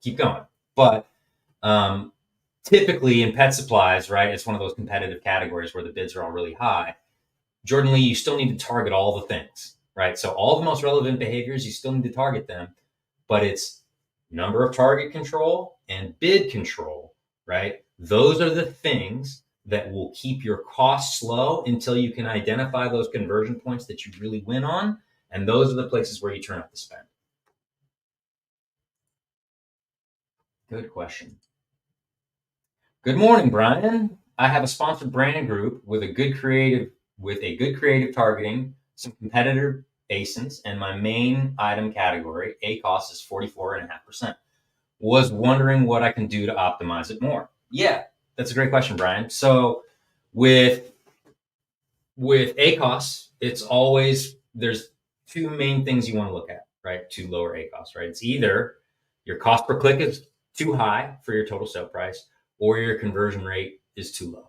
keep going. But typically in pet supplies, right, it's one of those competitive categories where the bids are all really high. Jordan Lee, you still need to target all the things, right? So all the most relevant behaviors, you still need to target them, but it's number of target control and bid control, right? Those are the things that will keep your costs low until you can identify those conversion points that you really win on. And those are the places where you turn up the spend. Good question. Good morning, Brian. I have a sponsored branding group with a good creative targeting, some competitive ASINs, and my main item category, ACos, is 44.5%. Was wondering what I can do to optimize it more. Yeah, that's a great question, Brian. So with ACOS, it's always, there's two main things you want to look at, right, to lower ACOS, right? It's either your cost per click is too high for your total sale price, or your conversion rate is too low,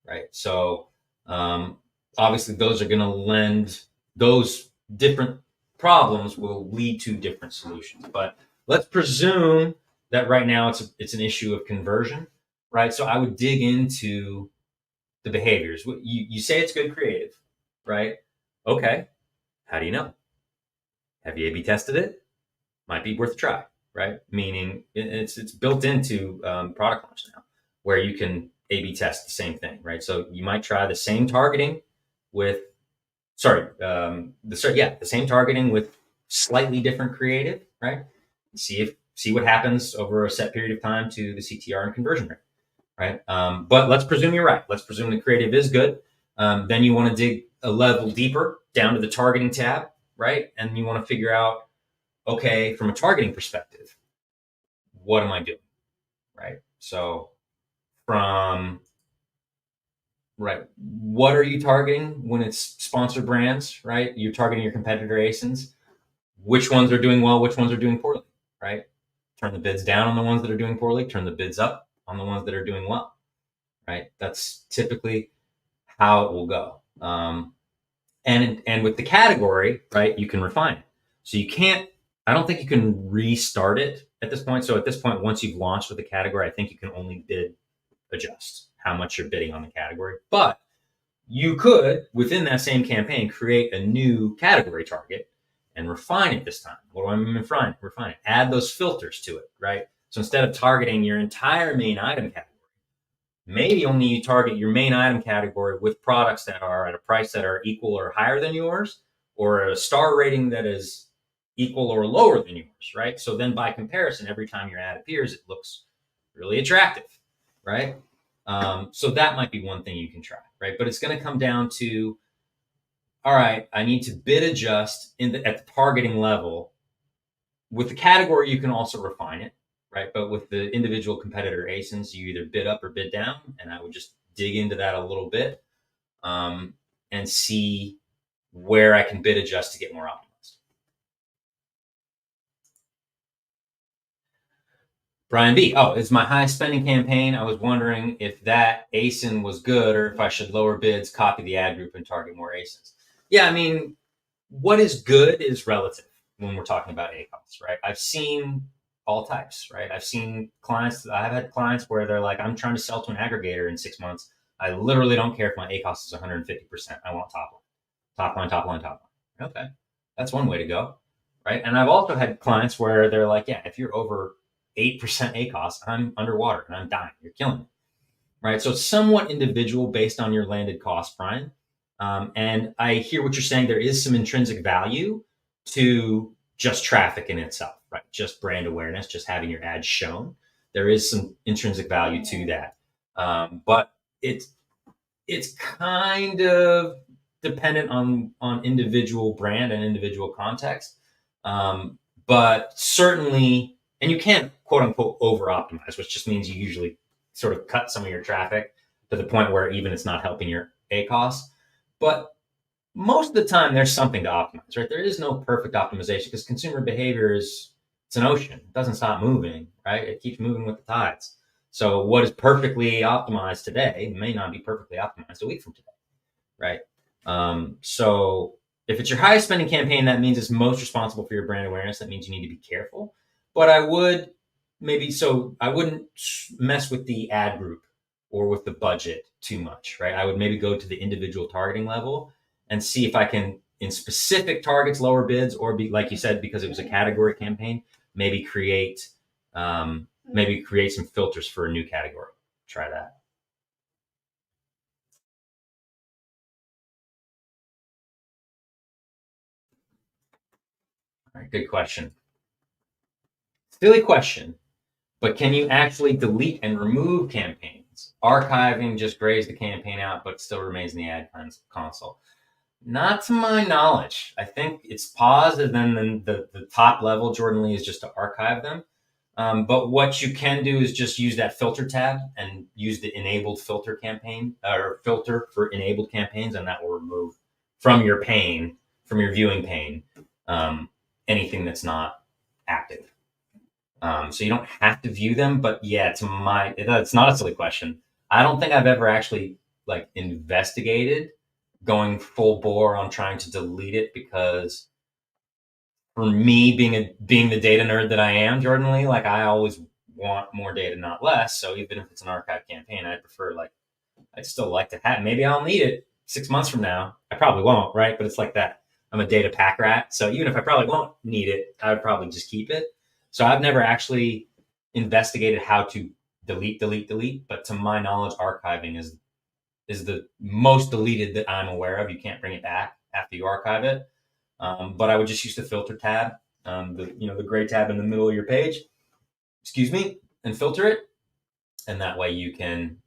right? So obviously those are going to lend, those different problems will lead to different solutions. But let's presume that right now it's an issue of conversion, right? So I would dig into the behaviors. You say it's good creative, right? Okay, how do you know? Have you A/B tested it? Might be worth a try, right? Meaning it's built into product launch now, where you can A/B test the same thing, right? So you might try the same targeting with, the same targeting with slightly different creative, right? See what happens over a set period of time to the CTR and conversion rate, right? But let's presume you're right. Let's presume the creative is good. Then you want to dig a level deeper down to the targeting tab, right? And you want to figure out, okay, from a targeting perspective, what am I doing, right? So what are you targeting when it's sponsored brands, right? You're targeting your competitor ASINs. Which ones are doing well? Which ones are doing poorly, right? Turn the bids down on the ones that are doing poorly. Turn the bids up on the ones that are doing well, right? That's typically how it will go. And with the category, right, you can refine it. So I don't think you can restart it at this point. So at this point, once you've launched with the category, I think you can only bid adjust how much you're bidding on the category. But you could, within that same campaign, create a new category target and refine it this time. What do I mean refine it? Add those filters to it, right? So instead of targeting your entire main item category, maybe only you target your main item category with products that are at a price that are equal or higher than yours, or a star rating that is equal or lower than yours, right? So then by comparison, every time your ad appears, it looks really attractive, right? So that might be one thing you can try, right? But it's going to come down to, all right, I need to bid adjust at the targeting level. With the category, you can also refine it, right? But with the individual competitor ASINs, you either bid up or bid down, and I would just dig into that a little bit and see where I can bid adjust to get more optimized. Brian B. Oh, it's my high spending campaign. I was wondering if that ASIN was good or if I should lower bids, copy the ad group, and target more ASINs. Yeah, I mean, what is good is relative when we're talking about ACOS, right? I've seen all types, right? I've had clients where they're like, I'm trying to sell to an aggregator in 6 months. I literally don't care if my ACOS is 150%. I want top line. Okay, that's one way to go, right? And I've also had clients where they're like, yeah, if you're over 8% ACOS, I'm underwater and I'm dying. You're killing me, right? So it's somewhat individual based on your landed cost, Brian. And I hear what you're saying. There is some intrinsic value to just traffic in itself, right? Just brand awareness, just having your ads shown. There is some intrinsic value to that. But it's kind of dependent on individual brand and individual context. But certainly, and you can't quote unquote over optimize, which just means you usually sort of cut some of your traffic to the point where even it's not helping your ACOS. But most of the time there's something to optimize, right? There is no perfect optimization because consumer behavior it's an ocean. It doesn't stop moving, right? It keeps moving with the tides. So what is perfectly optimized today may not be perfectly optimized a week from today, right? So if it's your highest spending campaign, that means it's most responsible for your brand awareness. That means you need to be careful. But I wouldn't mess with the ad group or with the budget too much, right? I would maybe go to the individual targeting level and see if I can, in specific targets, lower bids, or be, like you said, because it was a category campaign, maybe create some filters for a new category. Try that. All right, good question. Silly question, but can you actually delete and remove campaigns? Archiving just grays the campaign out, but still remains in the ad console. Not to my knowledge. I think it's paused, and then the top level, Jordan Lee, is just to archive them. But what you can do is just use that filter tab and use the enabled filter campaign or filter for enabled campaigns, and that will remove from your pane, from your viewing pane, anything that's not active. So you don't have to view them, but yeah, it's not a silly question. I don't think I've ever actually like investigated going full bore on trying to delete it, because for me, being the data nerd that I am, Jordan Lee, like I always want more data, not less. So even if it's an archive campaign, I'd prefer I'd still like to have. Maybe I'll need it 6 months from now. I probably won't, right? But it's like that. I'm a data pack rat, so even if I probably won't need it, I would probably just keep it. So I've never actually investigated how to delete. But to my knowledge, archiving is the most deleted that I'm aware of. You can't bring it back after you archive it. But I would just use the filter tab, the gray tab in the middle of your page, excuse me, and filter it. And that way you can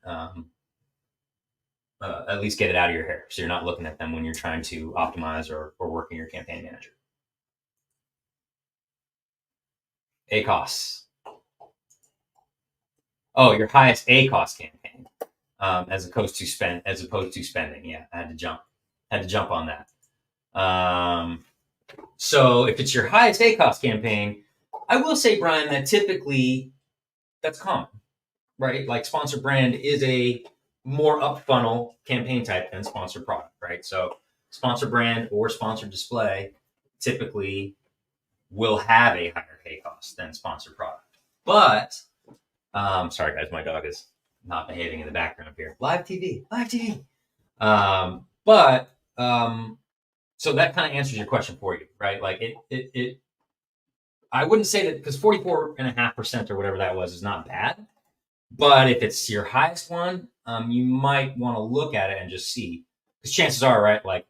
at least get it out of your hair, so you're not looking at them when you're trying to optimize or work in your campaign manager. ACos. Oh, your highest ACos campaign, as opposed to spending. Yeah, I had to jump on that. So if it's your highest ACOS campaign, I will say, Brian, that typically that's common, right? Like sponsor brand is a more up funnel campaign type than sponsor product, right? So sponsor brand or sponsor display typically will have a higher ACOS than sponsor product. But sorry guys, my dog is not behaving in the background here. Live TV. So that kind of answers your question for you, right? Like it I wouldn't say that, because 44.5% or whatever that was is not bad. But if it's your highest one, you might want to look at it and just see, because chances are, right, like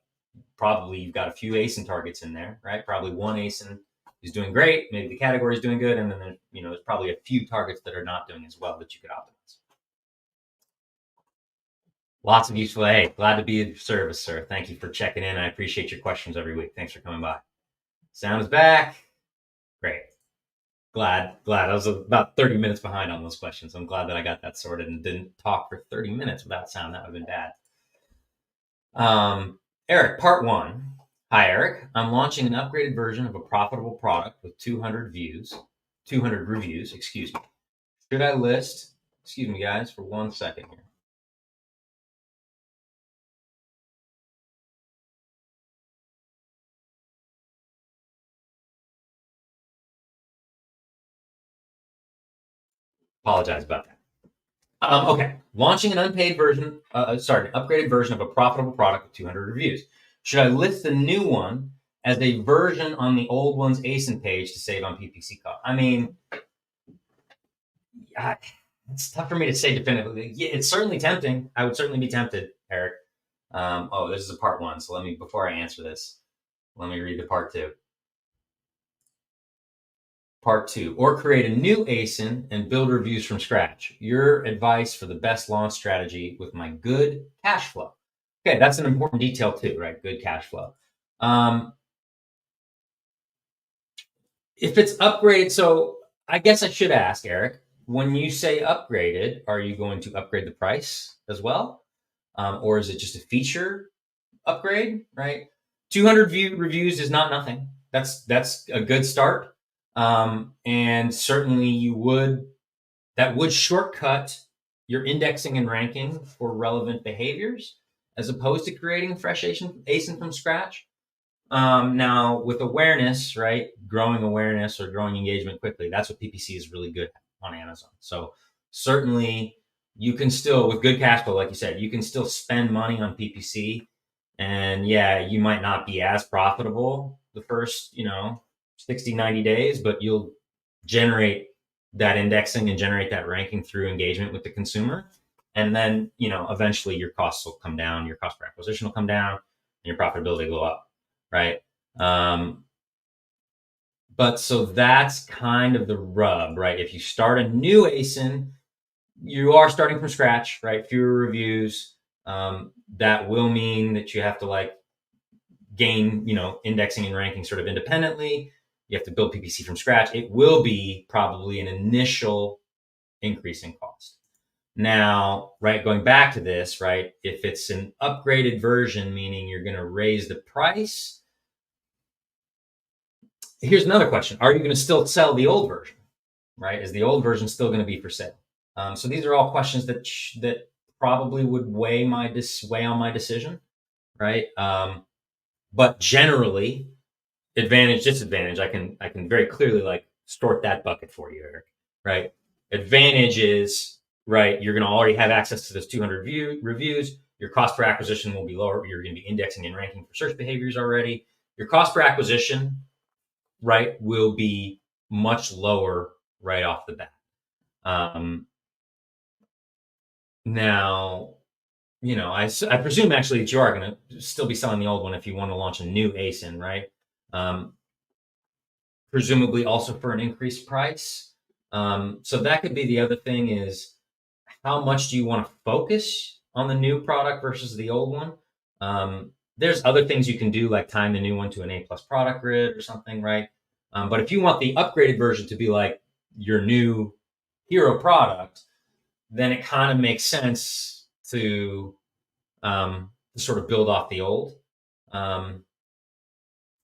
probably you've got a few ASIN targets in there, right? Probably one ASIN is doing great, maybe the category is doing good, and then there's probably a few targets that are not doing as well that you could optimize. Lots of useful. Hey, glad to be of service, sir. Thank you for checking in. I appreciate your questions every week. Thanks for coming by. Sound is back. Great. Glad. I was about 30 minutes behind on those questions. I'm glad that I got that sorted and didn't talk for 30 minutes without sound. That would have been bad. Eric, part one. Hi, Eric. I'm launching an upgraded version of a profitable product with 200 reviews, excuse me. Should I list, excuse me, guys, for 1 second here. Apologize about that. Okay, launching an upgraded version of a profitable product with 200 reviews. Should I list the new one as a version on the old one's ASIN page to save on PPC cost? I mean, it's tough for me to say definitively. Yeah, it's certainly tempting. I would certainly be tempted, Eric. This is a part one, so before I answer this, let me read the part two. Part two, or create a new ASIN and build reviews from scratch. Your advice for the best launch strategy with my good cash flow. Okay, that's an important detail too, right? Good cash flow. If it's upgraded, so I guess I should ask, Eric, when you say upgraded, are you going to upgrade the price as well? Or is it just a feature upgrade, right? 200 reviews is not nothing. That's a good start. And certainly that would shortcut your indexing and ranking for relevant behaviors, as opposed to creating fresh ASIN from scratch. Now with awareness, right? Growing awareness or growing engagement quickly, that's what PPC is really good on Amazon. So certainly you can still, with good cash flow, like you said, you can still spend money on PPC, and yeah, you might not be as profitable the first, 60, 90 days, but you'll generate that indexing and generate that ranking through engagement with the consumer. And then, eventually your costs will come down, your cost per acquisition will come down, and your profitability will go up, right? But so that's kind of the rub, right? If you start a new ASIN, you are starting from scratch, right? Fewer reviews. That will mean that you have to gain, indexing and ranking sort of independently. You have to build PPC from scratch. It will be probably an initial increase in cost. Now, right, going back to this, right, if it's an upgraded version, meaning you're going to raise the price, here's another question. Are you going to still sell the old version, right? Is the old version still going to be for sale? So these are all questions that probably would weigh on my decision, right? But generally, advantage, disadvantage, I can very clearly like sort that bucket for you, Eric, right? Advantage is, right, you're going to already have access to those 200 reviews. Your cost per acquisition will be lower. You're going to be indexing and ranking for search behaviors already. Your cost per acquisition, right, will be much lower right off the bat. Now, I presume actually that you are going to still be selling the old one if you want to launch a new ASIN, right? Presumably also for an increased price. So that could be the other thing is how much do you want to focus on the new product versus the old one? There's other things you can do like time the new one to an A+ product grid or something, right? But if you want the upgraded version to be like your new hero product, then it kind of makes sense to sort of build off the old.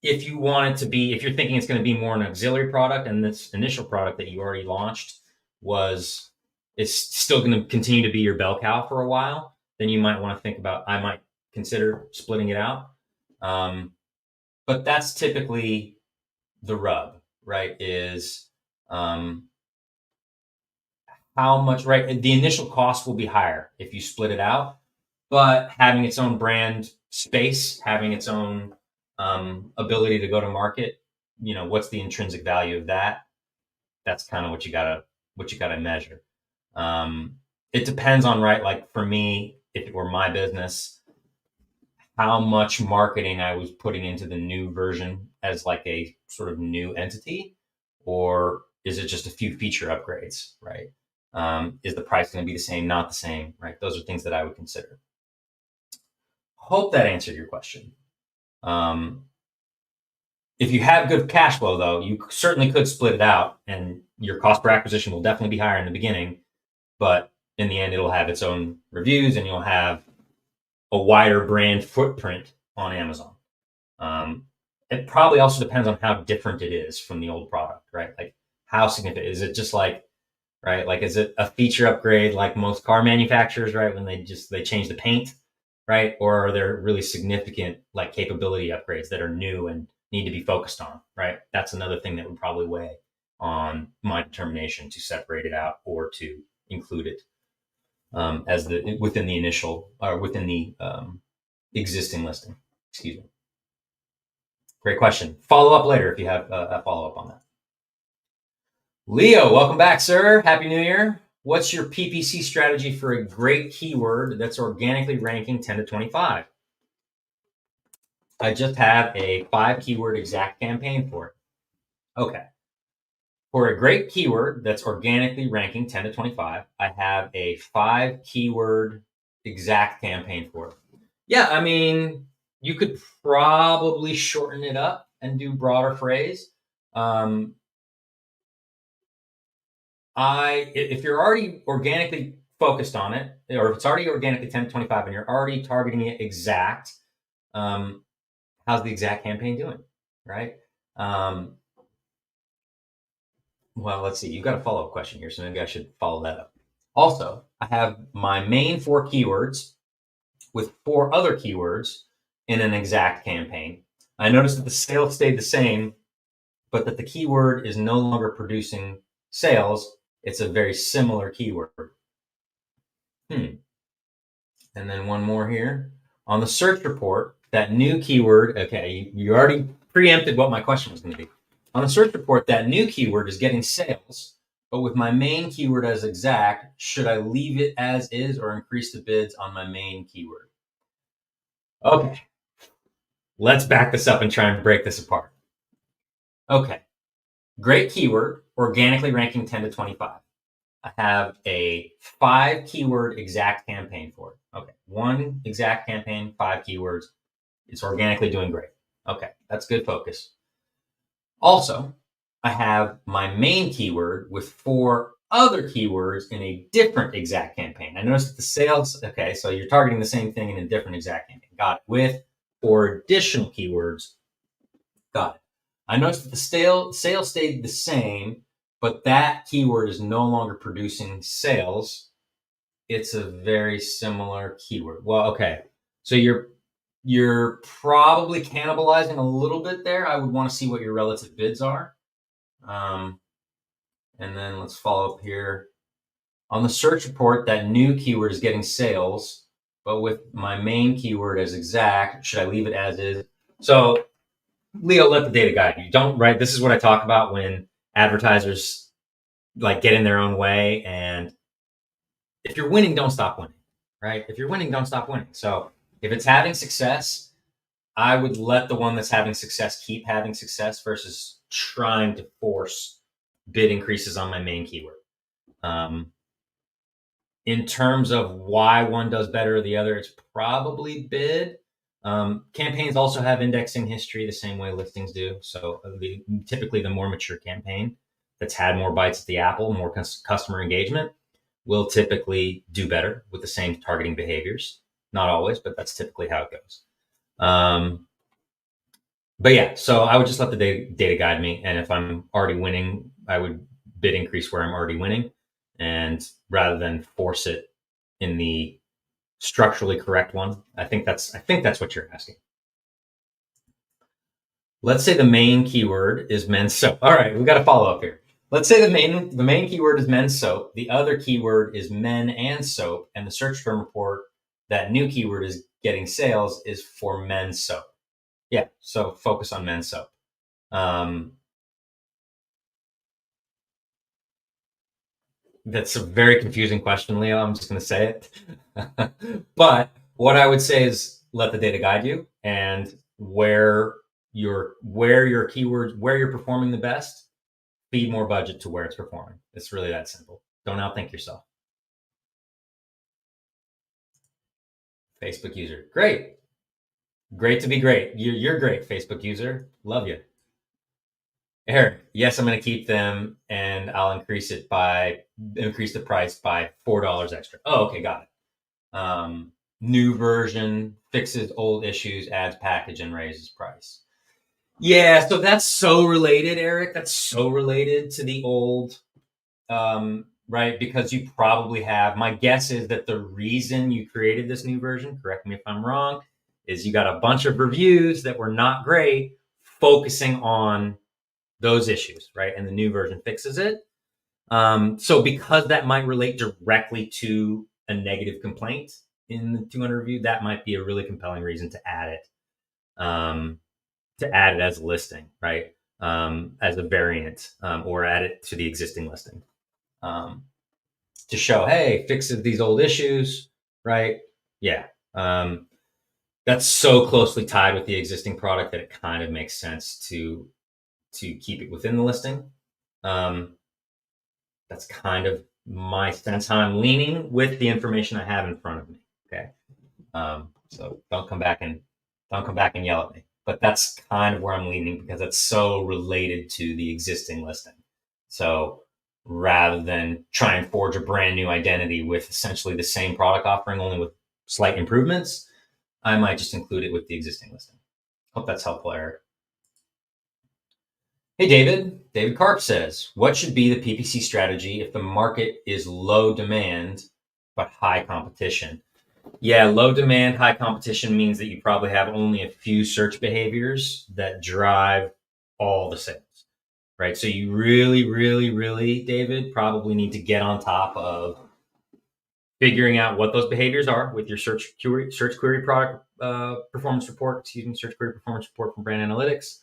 If you want it to be, if you're thinking it's going to be more an auxiliary product and this initial product that you already launched is still going to continue to be your bell cow for a while, then you might want to think about, I might consider splitting it out. But that's typically the rub, right? Is how much, right? The initial cost will be higher if you split it out, but having its own brand space, having its own ability to go to market, what's the intrinsic value of that? That's kind of what you gotta measure. It depends on, right, like for me, if it were my business, how much marketing I was putting into the new version as like a sort of new entity, or is it just a few feature upgrades, right? Is the price going to be the same, not the same, right? Those are things that I would consider. Hope that answered your question. If you have good cash flow, though, you certainly could split it out, and your cost per acquisition will definitely be higher in the beginning, but in the end, it'll have its own reviews, and you'll have a wider brand footprint on Amazon. It probably also depends on how different it is from the old product, right? Like how significant is it? Just like, right? Like, is it a feature upgrade like most car manufacturers, right? When they change the paint, right? Or are there really significant like capability upgrades that are new and need to be focused on, right? That's another thing that would probably weigh on my determination to separate it out or to include it as within the initial or within the existing listing. Excuse me. Great question. Follow up later if you have a follow up on that. Leo, welcome back, sir. Happy New Year. What's your PPC strategy for a great keyword that's organically ranking 10 to 25? I just have a 5 keyword exact campaign for it. Okay. For a great keyword that's organically ranking 10 to 25, I have a 5 keyword exact campaign for it. Yeah, I mean, you could probably shorten it up and do broader phrase. If you're already organically focused on it, or if it's already organically 10 to 25 and you're already targeting it exact, how's the exact campaign doing, right? Well, let's see. You've got a follow-up question here, so maybe I should follow that up. Also, I have my main 4 keywords with 4 other keywords in an exact campaign. I noticed that the sales stayed the same, but that the keyword is no longer producing sales. It's a very similar keyword. And then one more here. On the search report, that new keyword, okay, you already preempted what my question was going to be. On the search report, that new keyword is getting sales, but with my main keyword as exact, should I leave it as is or increase the bids on my main keyword? Okay, let's back this up and try and break this apart. Okay, great keyword, organically ranking 10 to 25. I have a 5 keyword exact campaign for it. Okay, 1 exact campaign, 5 keywords. It's organically doing great. Okay, that's good focus. Also, I have my main keyword with 4 other keywords in a different exact campaign. I noticed that the sales, okay, so you're targeting the same thing in a different exact campaign. Got it. With 4 additional keywords. Got it. I noticed that the sales stayed the same, but that keyword is no longer producing sales. It's a very similar keyword. Well, okay. So you're probably cannibalizing a little bit there. I would want to see what your relative bids are. And then let's follow up here. On the search report, that new keyword is getting sales, but with my main keyword as exact, should I leave it as is? So Leo, let the data guide you. Don't write. This is what I talk about when advertisers like get in their own way. And if you're winning, don't stop winning, right? If you're winning, don't stop winning. So if it's having success, I would let the one that's having success keep having success versus trying to force bid increases on my main keyword. In terms of why one does better or the other, it's probably bid. Campaigns also have indexing history the same way listings do. So typically the more mature campaign that's had more bites at the apple, more customer engagement, will typically do better with the same targeting behaviors. Not always, but that's typically how it goes. But yeah, so I would just let the data guide me. And if I'm already winning, I would bid increase where I'm already winning, and rather than force it in the structurally correct one. I think that's what you're asking. Let's say the main keyword is men's soap. All right, we got to follow up here. Let's say the main keyword is men's soap. The other keyword is men and soap, and the search term report, that new keyword is getting sales, is for men's soap. Yeah, so focus on men's soap. That's a very confusing question, Leo. I'm just going to say it. But what I would say is let the data guide you, and where your keywords, where you're performing the best, feed more budget to where it's performing. It's really that simple. Don't outthink yourself. Facebook user. Great. Great to be great. You're great, Facebook user. Love you. Eric, yes, I'm going to keep them, and I'll increase the price by $4 extra. Oh, okay, got it. New version fixes old issues, adds package, and raises price. Yeah, so that's so related, Eric. That's so related to the old, right? Because you probably have, my guess is that the reason you created this new version, correct me if I'm wrong, is you got a bunch of reviews that were not great, focusing on those issues, right? And the new version fixes it. So because that might relate directly to a negative complaint in the 200 review, that might be a really compelling reason to add it. To add it as a listing, right? As a variant, or add it to the existing listing. To show, hey, fixes these old issues, right? Yeah. That's so closely tied with the existing product that it kind of makes sense to keep it within the listing. That's kind of my sense how I'm leaning with the information I have in front of me. Okay. So don't come back and yell at me. But that's kind of where I'm leaning, because it's so related to the existing listing. So rather than try and forge a brand new identity with essentially the same product offering, only with slight improvements, I might just include it with the existing listing. Hope that's helpful, Eric. Hey, David. David Karp says, what should be the PPC strategy if the market is low demand but high competition? Yeah, low demand, high competition means that you probably have only a few search behaviors that drive all the sales, right? So you really, really, really, David, probably need to get on top of figuring out what those behaviors are with your search query product performance report, search query performance report from Brand Analytics,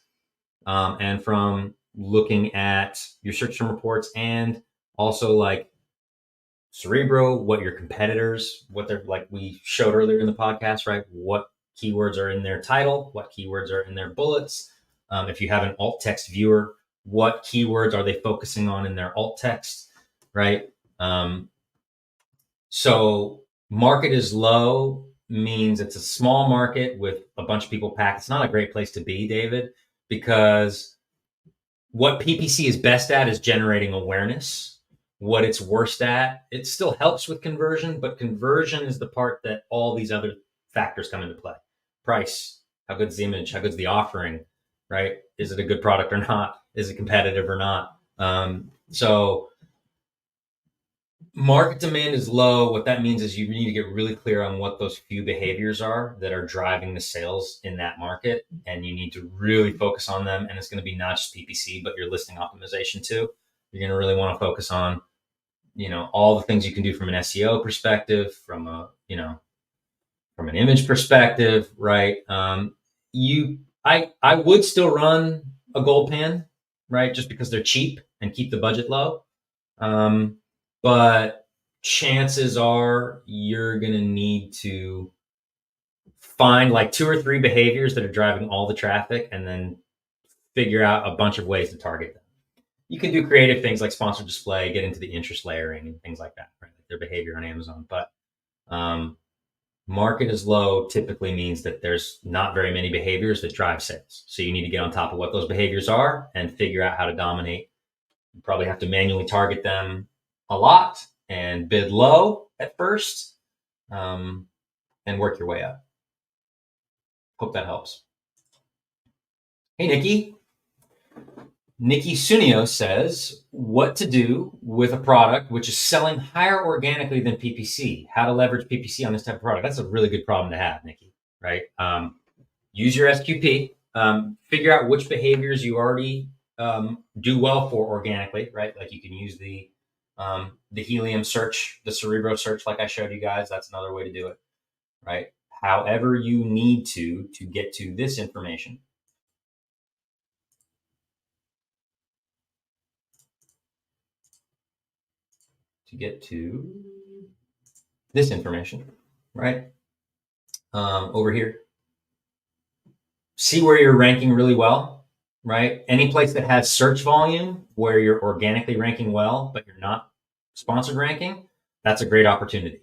and from looking at your search term reports, and also like Cerebro, what your competitors, what they're like, we showed earlier in the podcast, right? What keywords are in their title, what keywords are in their bullets. If you have an alt text viewer, what keywords are they focusing on in their alt text, right? So market is low, means it's a small market with a bunch of people packed. It's not a great place to be, David, because what PPC is best at is generating awareness. What it's worst at, it still helps with conversion, but conversion is the part that all these other factors come into play. Price, how good's the image, how good's the offering, right? Is it a good product or not? Is it competitive or not? So market demand is low. What that means is you need to get really clear on what those few behaviors are that are driving the sales in that market. And you need to really focus on them. And it's going to be not just PPC, but your listing optimization too. You're going to really want to focus on, all the things you can do from an SEO perspective, from from an image perspective, right? I would still run a gold pan, right? Just because they're cheap and keep the budget low. But chances are you're going to need to find like 2 or 3 behaviors that are driving all the traffic and then figure out a bunch of ways to target them. You can do creative things like sponsored display, get into the interest layering and things like that, right? Their behavior on Amazon. But market is low typically means that there's not very many behaviors that drive sales. So you need to get on top of what those behaviors are and figure out how to dominate. You probably have to manually target them a lot and bid low at first, and work your way up. Hope that helps. Hey, Nikki Sunio says, what to do with a product which is selling higher organically than PPC? How to leverage PPC on this type of product? That's a really good problem to have, Nikki, right? Use your SQP, figure out which behaviors you already do well for organically, right? Like you can use the helium search, the Cerebro search, like I showed you guys. That's another way to do it, right? However you need to get to this information. To get to this information, right? Over here. See where you're ranking really well, right? Any place that has search volume where you're organically ranking well, but you're not sponsored ranking, that's a great opportunity.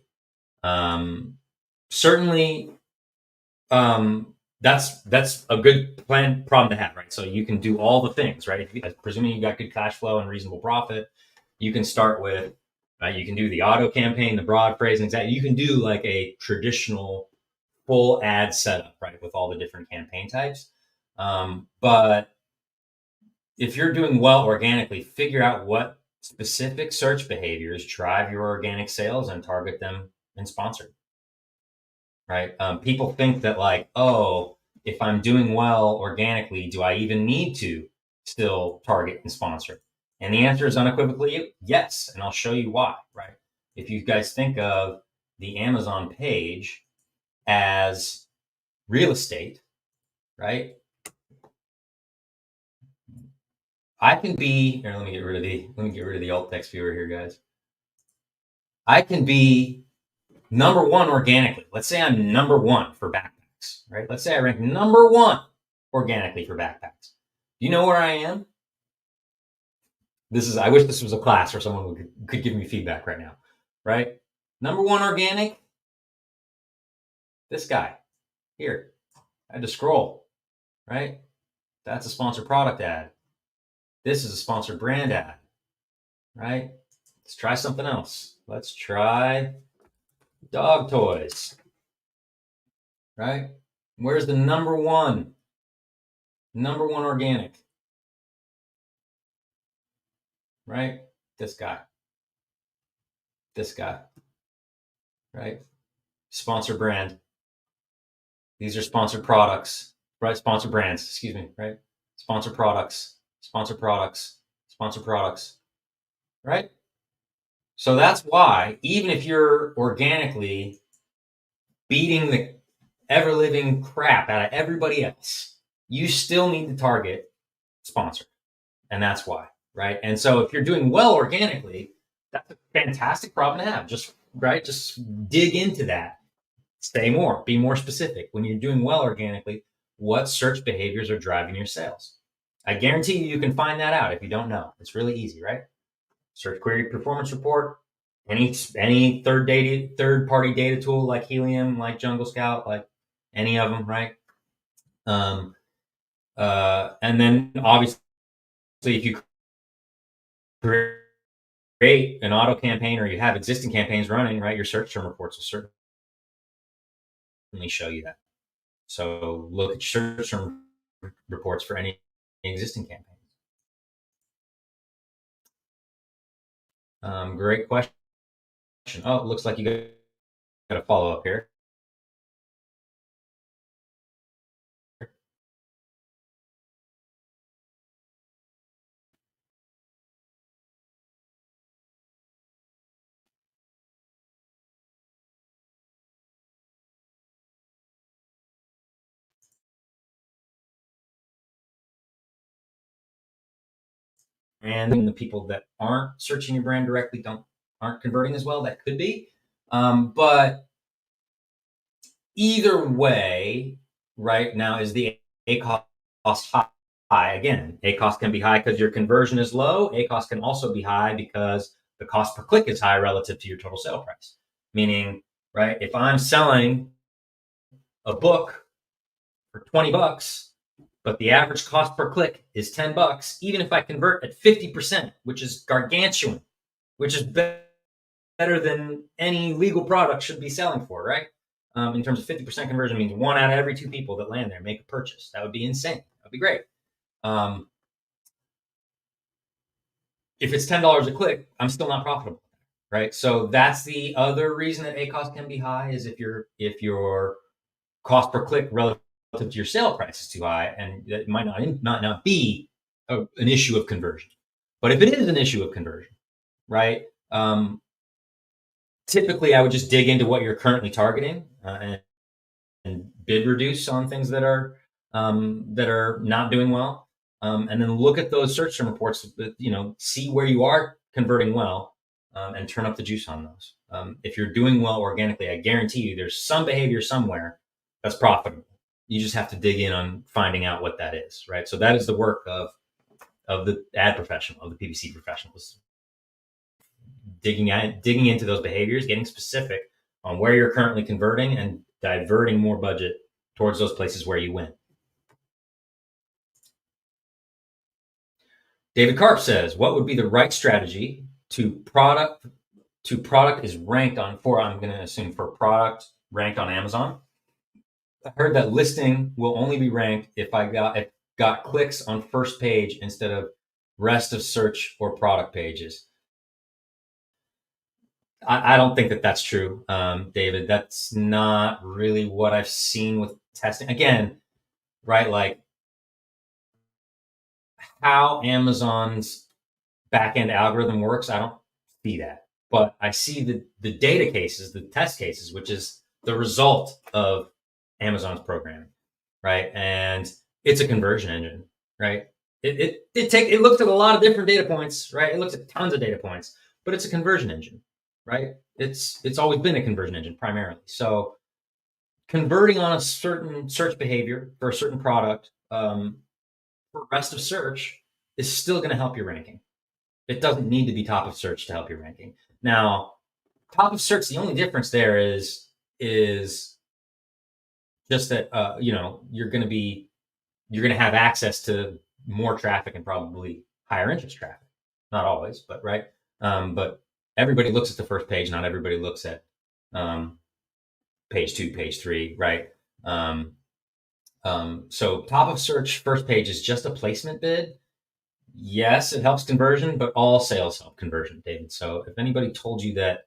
Certainly, that's a good problem to have, right? So you can do all the things, right? Presuming you got good cash flow and reasonable profit, you can start with, you can do the auto campaign, the broad phrasing, you can do like a traditional full ad setup, right, with all the different campaign types. But if you're doing well organically, figure out what specific search behaviors drive your organic sales and target them in sponsored, right? People think that like, oh, if I'm doing well organically, do I even need to still target and sponsor? And the answer is unequivocally yes. And I'll show you why, right? If you guys think of the Amazon page as real estate, right? I can be here. Let me get rid of the alt text viewer here, guys. I can be number 1 organically. Let's say I'm number 1 for backpacks, right? Let's say I rank number 1 organically for backpacks. Do you know where I am? I wish this was a class or someone who could give me feedback right now, right? Number 1 organic, this guy here. I had to scroll, right? That's a sponsored product ad. This is a sponsored brand ad, right? Let's try something else. Let's try dog toys, right? Where's the number 1? Number 1 organic, right? This guy, right? Sponsor brand. These are sponsored products, right? Sponsored brands, excuse me, right? Sponsored products, right? So that's why, even if you're organically beating the ever-living crap out of everybody else, you still need to target sponsored. And that's why, right? And so if you're doing well organically, that's a fantastic problem to have. Just dig into that. Say more, be more specific. When you're doing well organically, what search behaviors are driving your sales? I guarantee you can find that out if you don't know. It's really easy, right? Search query performance report, any third party data tool like Helium, like Jungle Scout, like any of them, right? And then obviously, if you create an auto campaign or you have existing campaigns running, right, your search term reports will certainly show you that. So look at your search term reports for any existing campaigns. Great question. Oh, it looks like you got a follow up here. And the people that aren't searching your brand directly aren't converting as well. That could be, but either way, right now is the ACos high again. ACos can be high because your conversion is low. ACos can also be high because the cost per click is high relative to your total sale price. Meaning, right, if I'm selling a book for $20, but the average cost per click is $10, even if I convert at 50%, which is gargantuan, which is better than any legal product should be selling for, right? In terms of 50% conversion means 1 out of every 2 people that land there make a purchase. That would be insane. That would be great. If it's $10 a click, I'm still not profitable, right? So that's the other reason that ACOS can be high is if your cost per click relative to your sale price is too high, and it might not be an issue of conversion. But if it is an issue of conversion, right? Typically, I would just dig into what you're currently targeting and bid reduce on things that are not doing well, and then look at those search term reports. See where you are converting well, and turn up the juice on those. If you're doing well organically, I guarantee you there's some behavior somewhere that's profitable. You just have to dig in on finding out what that is, right? So that is the work of the ad professional, of the PPC professionals, digging into those behaviors, getting specific on where you're currently converting, and diverting more budget towards those places where you win. David Karp says, what would be the right strategy to product is ranked on for, I'm going to assume for product ranked on Amazon. I heard that listing will only be ranked if I got clicks on first page instead of rest of search or product pages. I don't think that that's true, David. That's not really what I've seen with testing. Again, right? Like how Amazon's backend algorithm works, I don't see that. But I see the data cases, the test cases, which is the result of Amazon's programming, right? And it's a conversion engine, right? It looks at a lot of different data points, right? It looks at tons of data points, but it's a conversion engine, right? It's always been a conversion engine primarily. So converting on a certain search behavior for a certain product for rest of search is still going to help your ranking. It doesn't need to be top of search to help your ranking. Now, top of search, the only difference there is just that you're going to have access to more traffic and probably higher interest traffic. Not always, but right. But everybody looks at the first page. Not everybody looks at page 2, page 3, right? So top of search first page is just a placement bid. Yes, it helps conversion, but all sales help conversion, David. So if anybody told you that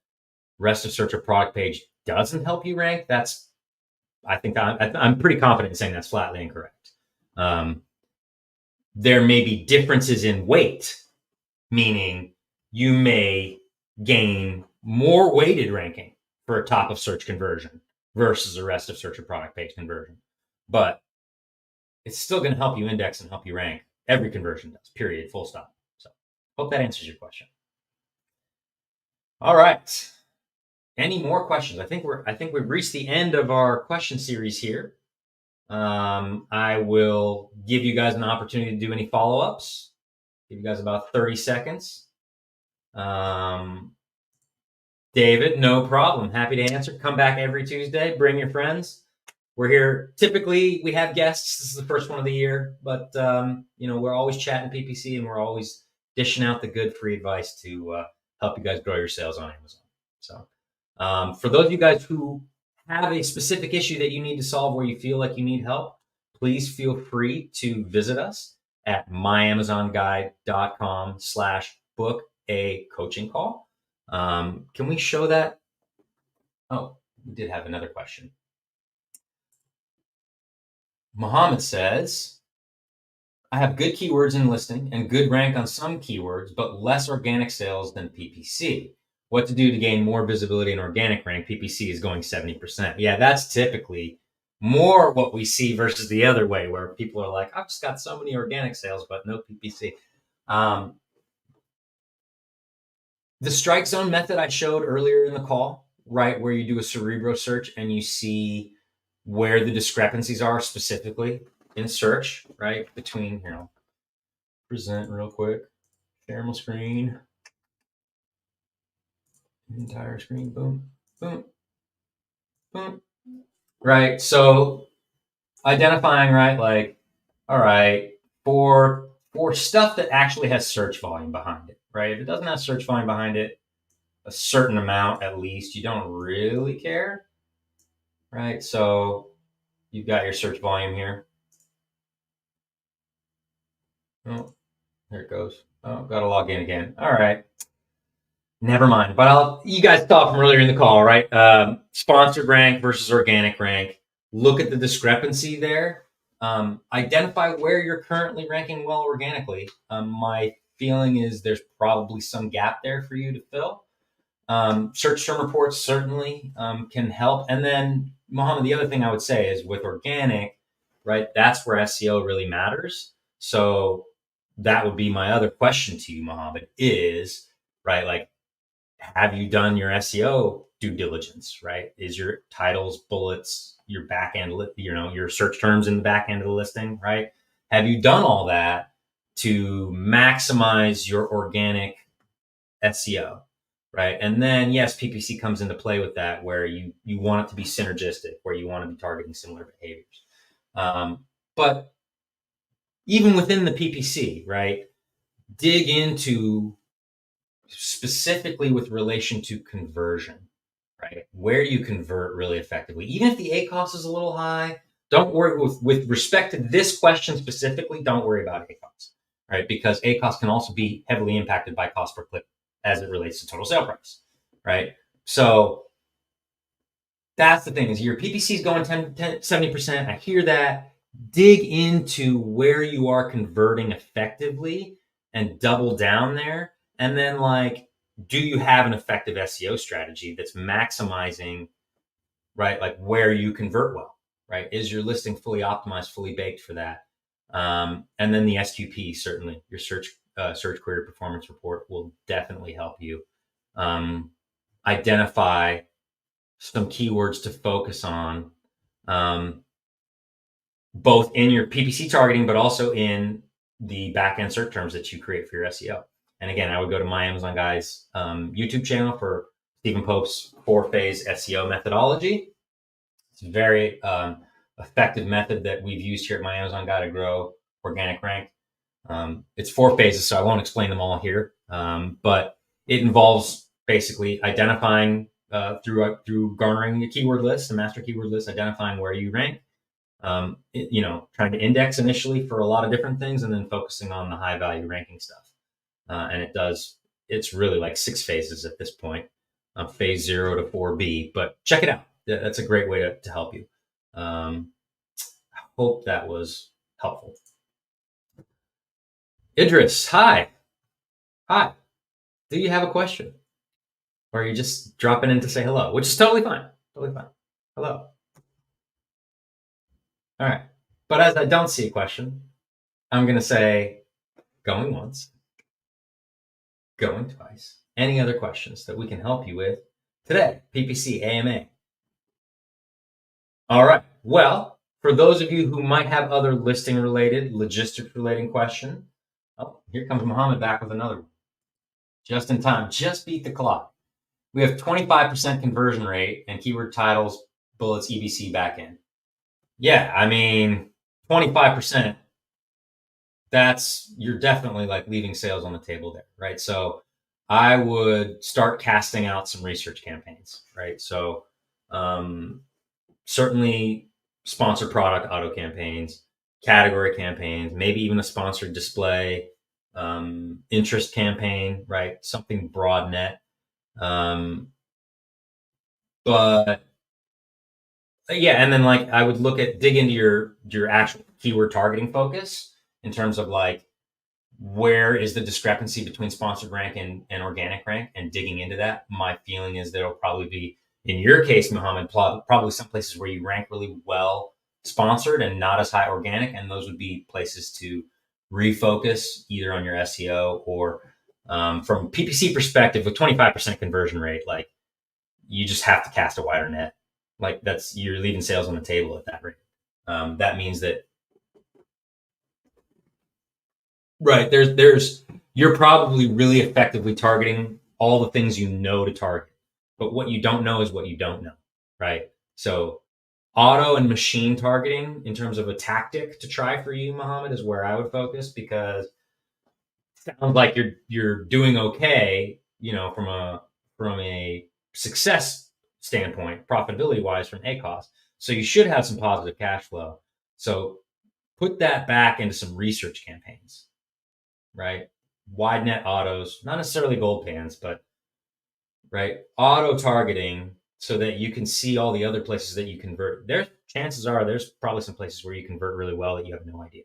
rest of search or product page doesn't help you rank, I think I'm pretty confident in saying that's flatly incorrect. There may be differences in weight, meaning you may gain more weighted ranking for a top of search conversion versus a rest of search or product page conversion. But it's still going to help you index and help you rank. Every conversion does, period, full stop. So hope that answers your question. All right. Any more questions? I think we've reached the end of our question series here. I will give you guys an opportunity to do any follow-ups. Give you guys about 30 seconds. David, no problem. Happy to answer. Come back every Tuesday. Bring your friends. We're here. Typically, we have guests. This is the first one of the year, but we're always chatting PPC, and we're always dishing out the good free advice to help you guys grow your sales on Amazon. So, for those of you guys who have a specific issue that you need to solve where you feel like you need help, please feel free to visit us at myamazonguide.com/book a coaching call. Can we show that? Oh, we did have another question. Mohammed says, I have good keywords in listing and good rank on some keywords, but less organic sales than PPC. What to do to gain more visibility in organic rank? PPC is going 70%. Yeah, that's typically more what we see versus the other way, where people are like, I've just got so many organic sales, but no PPC. The strike zone method I showed earlier in the call, right, where you do a Cerebro search and you see where the discrepancies are specifically in search, right, between, present real quick, share my screen, entire screen, boom, boom, boom, right? So identifying, right, like, all right, for stuff that actually has search volume behind it, right? If it doesn't have search volume behind it, a certain amount at least, you don't really care, right? So you've got your search volume here. Oh, there it goes. Oh, got to log in again. All right. Never mind. But you guys saw from earlier in the call, right? Sponsored rank versus organic rank. Look at the discrepancy there. Identify where you're currently ranking well organically. My feeling is there's probably some gap there for you to fill. Search term reports certainly can help. And then, Mohammed, the other thing I would say is with organic, right, that's where SEO really matters. So that would be my other question to you, Mohammed, is, right, like, have you done your SEO due diligence, right? Is your titles, bullets, your back end, your search terms in the back end of the listing, right? Have you done all that to maximize your organic SEO, right? And then, yes, PPC comes into play with that, where you want it to be synergistic, where you want to be targeting similar behaviors. But even within the PPC, right, dig into specifically with relation to conversion, right? Where you convert really effectively. Even if the ACos is a little high, don't worry with respect to this question specifically, don't worry about ACos, right? Because ACos can also be heavily impacted by cost per click as it relates to total sale price, right? So that's the thing, is your PPC is going 70%. I hear that. Dig into where you are converting effectively and double down there. And then, like, do you have an effective SEO strategy that's maximizing, right, like where you convert well, right? Is your listing fully optimized, fully baked for that? And then the SQP, certainly, your search query performance report will definitely help you identify some keywords to focus on, both in your PPC targeting, but also in the back-end search terms that you create for your SEO. And again, I would go to My Amazon Guys YouTube channel for Stephen Pope's 4-phase SEO methodology. It's a very effective method that we've used here at My Amazon Guide to grow organic rank. It's 4 phases, so I won't explain them all here. But it involves basically identifying through garnering a keyword list, a master keyword list, identifying where you rank, trying to index initially for a lot of different things, and then focusing on the high value ranking stuff. And it's really like 6 phases at this point, phase 0 to 4B, but check it out. That's a great way to help you. I hope that was helpful. Idris, hi. Do you have a question? Or are you just dropping in to say hello, which is totally fine. Hello. All right. But as I don't see a question, I'm going to say going once, going twice. Any other questions that we can help you with today? PPC, AMA. All right. Well, for those of you who might have other listing related, logistics related question, here comes Mohammed back with another one. Just in time. Just beat the clock. we have 25% conversion rate and keyword titles, bullets, EBC backend. Yeah, I mean, 25%, you're definitely like leaving sales on the table there, right? So I would start casting out some research campaigns, right? So certainly sponsored product auto campaigns, category campaigns, maybe even a sponsored display, interest campaign, right? Something broad net. But yeah, and then like I would dig into your actual keyword targeting focus in terms of like where is the discrepancy between sponsored rank and organic rank, and digging into that. My feeling is there'll probably be, in your case, Mohammed, probably some places where you rank really well sponsored and not as high organic, and those would be places to refocus either on your SEO or from PPC perspective with 25% conversion rate, like you just have to cast a wider net. Like you're leaving sales on the table at that rate. That means that, right, you're probably really effectively targeting all the things you know to target, but what you don't know is what you don't know, right? So auto and machine targeting in terms of a tactic to try for you, Mohammed, is where I would focus, because it sounds like you're doing okay, from a success standpoint, profitability wise, from ACos. So you should have some positive cash flow. So put that back into some research campaigns, right? Wide net autos, not necessarily gold pans, but right, auto targeting, so that you can see all the other places that you convert. Chances are there's probably some places where you convert really well that you have no idea.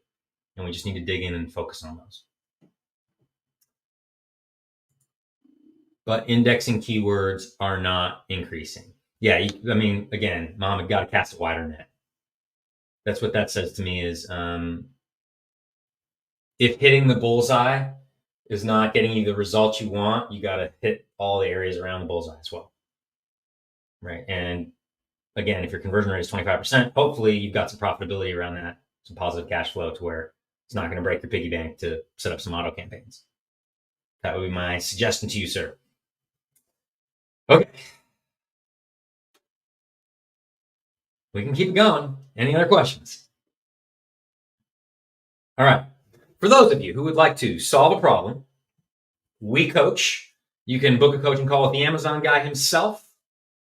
And we just need to dig in and focus on those. But indexing keywords are not increasing. Yeah, I mean, again, Mohammed, got to cast a wider net. That's what that says to me is if hitting the bullseye is not getting you the results you want, you got to hit all the areas around the bullseye as well. Right. And again, if your conversion rate is 25%, hopefully you've got some profitability around that, some positive cash flow to where it's not going to break your piggy bank to set up some auto campaigns. That would be my suggestion to you, sir. Okay. We can keep it going. Any other questions? All right. For those of you who would like to solve a problem, we coach. You can book a coaching call with the Amazon guy himself.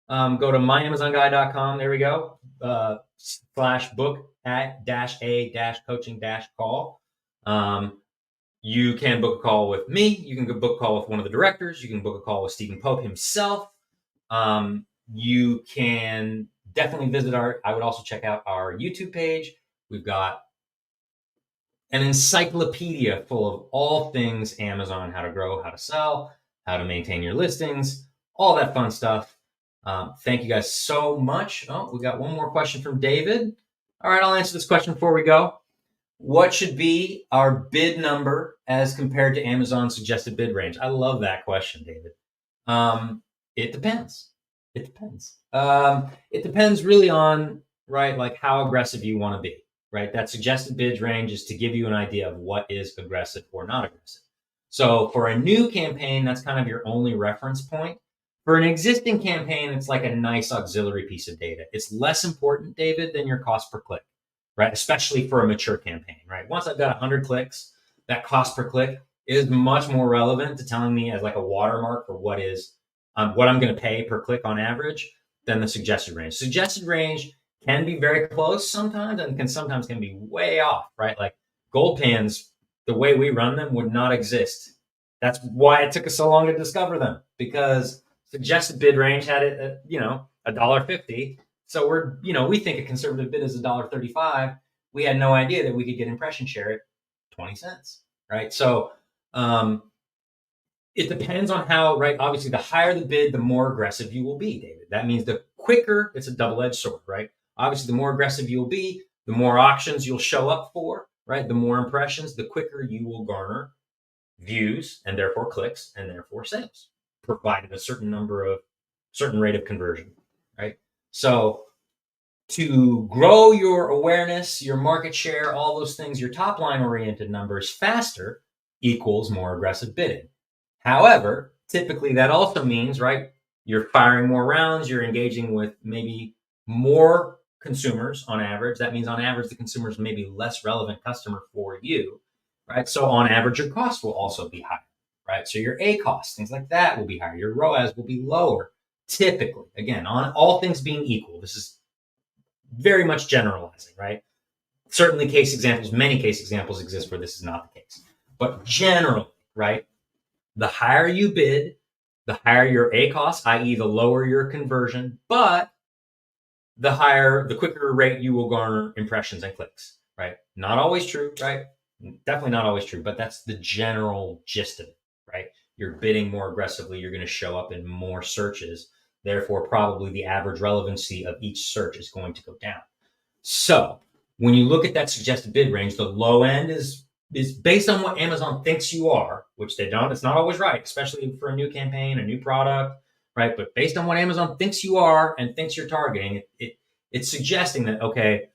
Go to myamazonguy.com. There we go. /book-a-coaching-call. You can book a call with me. You can book a call with one of the directors. You can book a call with Stephen Pope himself. You can definitely visit I would also check out our YouTube page. We've got an encyclopedia full of all things Amazon, how to grow, how to sell, how to maintain your listings, all that fun stuff. Thank you guys so much. Oh, we got one more question from David. All right, I'll answer this question before we go. What should be our bid number as compared to Amazon's suggested bid range? I love that question, David. It depends. It depends. It depends really on, right, like how aggressive you want to be, right? That suggested bid range is to give you an idea of what is aggressive or not aggressive. So for a new campaign, that's kind of your only reference point. For an existing campaign, it's like a nice auxiliary piece of data. It's less important, David, than your cost per click, right? Especially for a mature campaign, right? Once I've got 100 clicks, that cost per click is much more relevant to telling me as like a watermark for what I'm going to pay per click on average than the suggested range. Suggested range can be very close sometimes and sometimes can be way off, right? Like gold pans, the way we run them would not exist. That's why it took us so long to discover them, because suggested bid range had it at, $1.50. So we think a conservative bid is $1.35. We had no idea that we could get impression share at 20 cents, right? So it depends on how, right? Obviously, the higher the bid, the more aggressive you will be, David. That means the quicker, it's a double-edged sword, right? Obviously, the more aggressive you'll be, the more auctions you'll show up for, right? The more impressions, the quicker you will garner views and therefore clicks and therefore sales, provided a certain rate of conversion, right? So to grow your awareness, your market share, all those things, your top line oriented numbers faster equals more aggressive bidding. However, typically that also means, right, You're firing more rounds. You're engaging with maybe more consumers on average. That means on average, the consumer is maybe less relevant customer for you, right? So on average, your cost will also be higher, right? So your ACos, things like that will be higher. Your ROAS will be lower, typically. Again, on all things being equal, this is very much generalizing, right? Certainly many case examples exist where this is not the case. But generally, right, the higher you bid, the higher your ACos, i.e. the lower your conversion, but the quicker rate you will garner impressions and clicks, right? Not always true, right? Definitely not always true, but that's the general gist of it, right? You're bidding more aggressively, you're going to show up in more searches. Therefore, probably the average relevancy of each search is going to go down. So when you look at that suggested bid range, the low end is based on what Amazon thinks you are, which they don't. It's not always right, especially for a new campaign, a new product, right? But based on what Amazon thinks you are and thinks you're targeting, it's suggesting that, okay,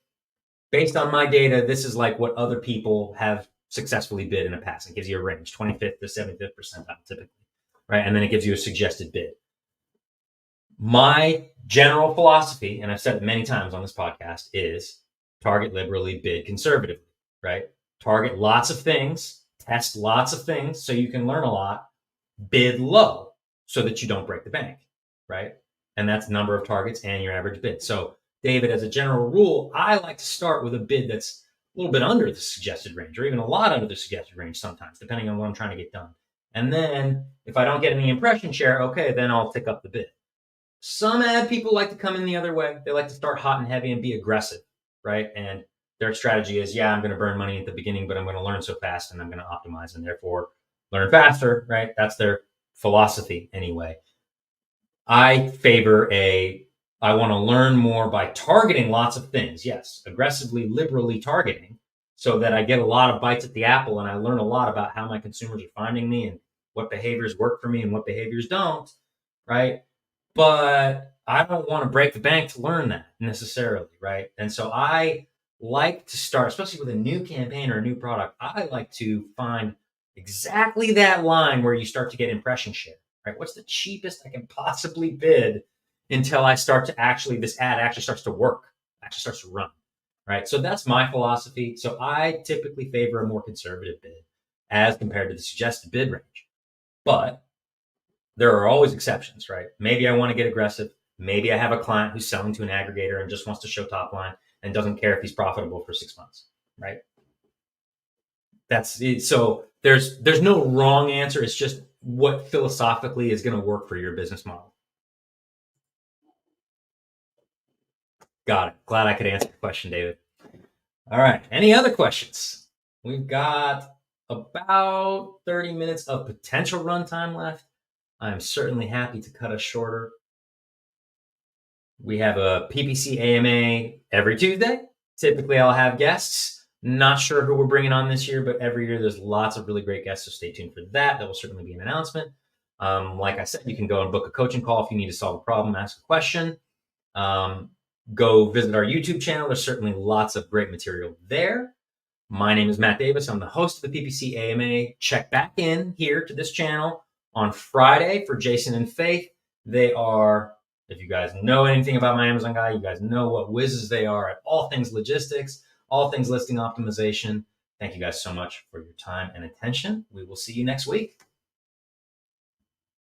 based on my data, this is like what other people have successfully bid in the past. It gives you a range, 25th to 75th percentile typically, right? And then it gives you a suggested bid. My general philosophy, and I've said it many times on this podcast, is target liberally, bid conservatively, right? Target lots of things, test lots of things so you can learn a lot, bid low so that you don't break the bank, right? And that's number of targets and your average bid. So David, as a general rule, I like to start with a bid that's a little bit under the suggested range, or even a lot under the suggested range sometimes, depending on what I'm trying to get done. And then if I don't get any impression share, okay, then I'll tick up the bid. Some ad people like to come in the other way. They like to start hot and heavy and be aggressive, right? And their strategy is, yeah, I'm going to burn money at the beginning, but I'm going to learn so fast and I'm going to optimize and therefore learn faster, right? That's their philosophy anyway. I favor I want to learn more by targeting lots of things. Yes, aggressively, liberally targeting so that I get a lot of bites at the apple and I learn a lot about how my consumers are finding me and what behaviors work for me and what behaviors don't, right? But I don't want to break the bank to learn that necessarily, right? And so I like to start, especially with a new campaign or a new product, I like to find exactly that line where you start to get impression share, right? What's the cheapest I can possibly bid until I start to this ad actually starts to work, actually starts to run, right? So that's my philosophy. So I typically favor a more conservative bid as compared to the suggested bid range. But there are always exceptions, right? Maybe I want to get aggressive. Maybe I have a client who's selling to an aggregator and just wants to show top line and doesn't care if he's profitable for 6 months, right? That's it. So there's no wrong answer. It's just what philosophically is going to work for your business model. Got it. Glad I could answer the question, David. All right. Any other questions? We've got about 30 minutes of potential runtime left. I'm certainly happy to cut us shorter. We have a PPC AMA every Tuesday. Typically, I'll have guests. Not sure who we're bringing on this year, but every year there's lots of really great guests, so stay tuned for that. That will certainly be an announcement. Like I said, you can go and book a coaching call if you need to solve a problem, ask a question. Go visit our YouTube channel. There's certainly lots of great material there. My name is Matt Davis. I'm the host of the PPC AMA. Check back in here to this channel on Friday for Jason and Faith. They are, if you guys know anything about my Amazon guy, you guys know what whizzes they are at all things logistics, all things listing optimization. Thank you guys so much for your time and attention. We will see you next week.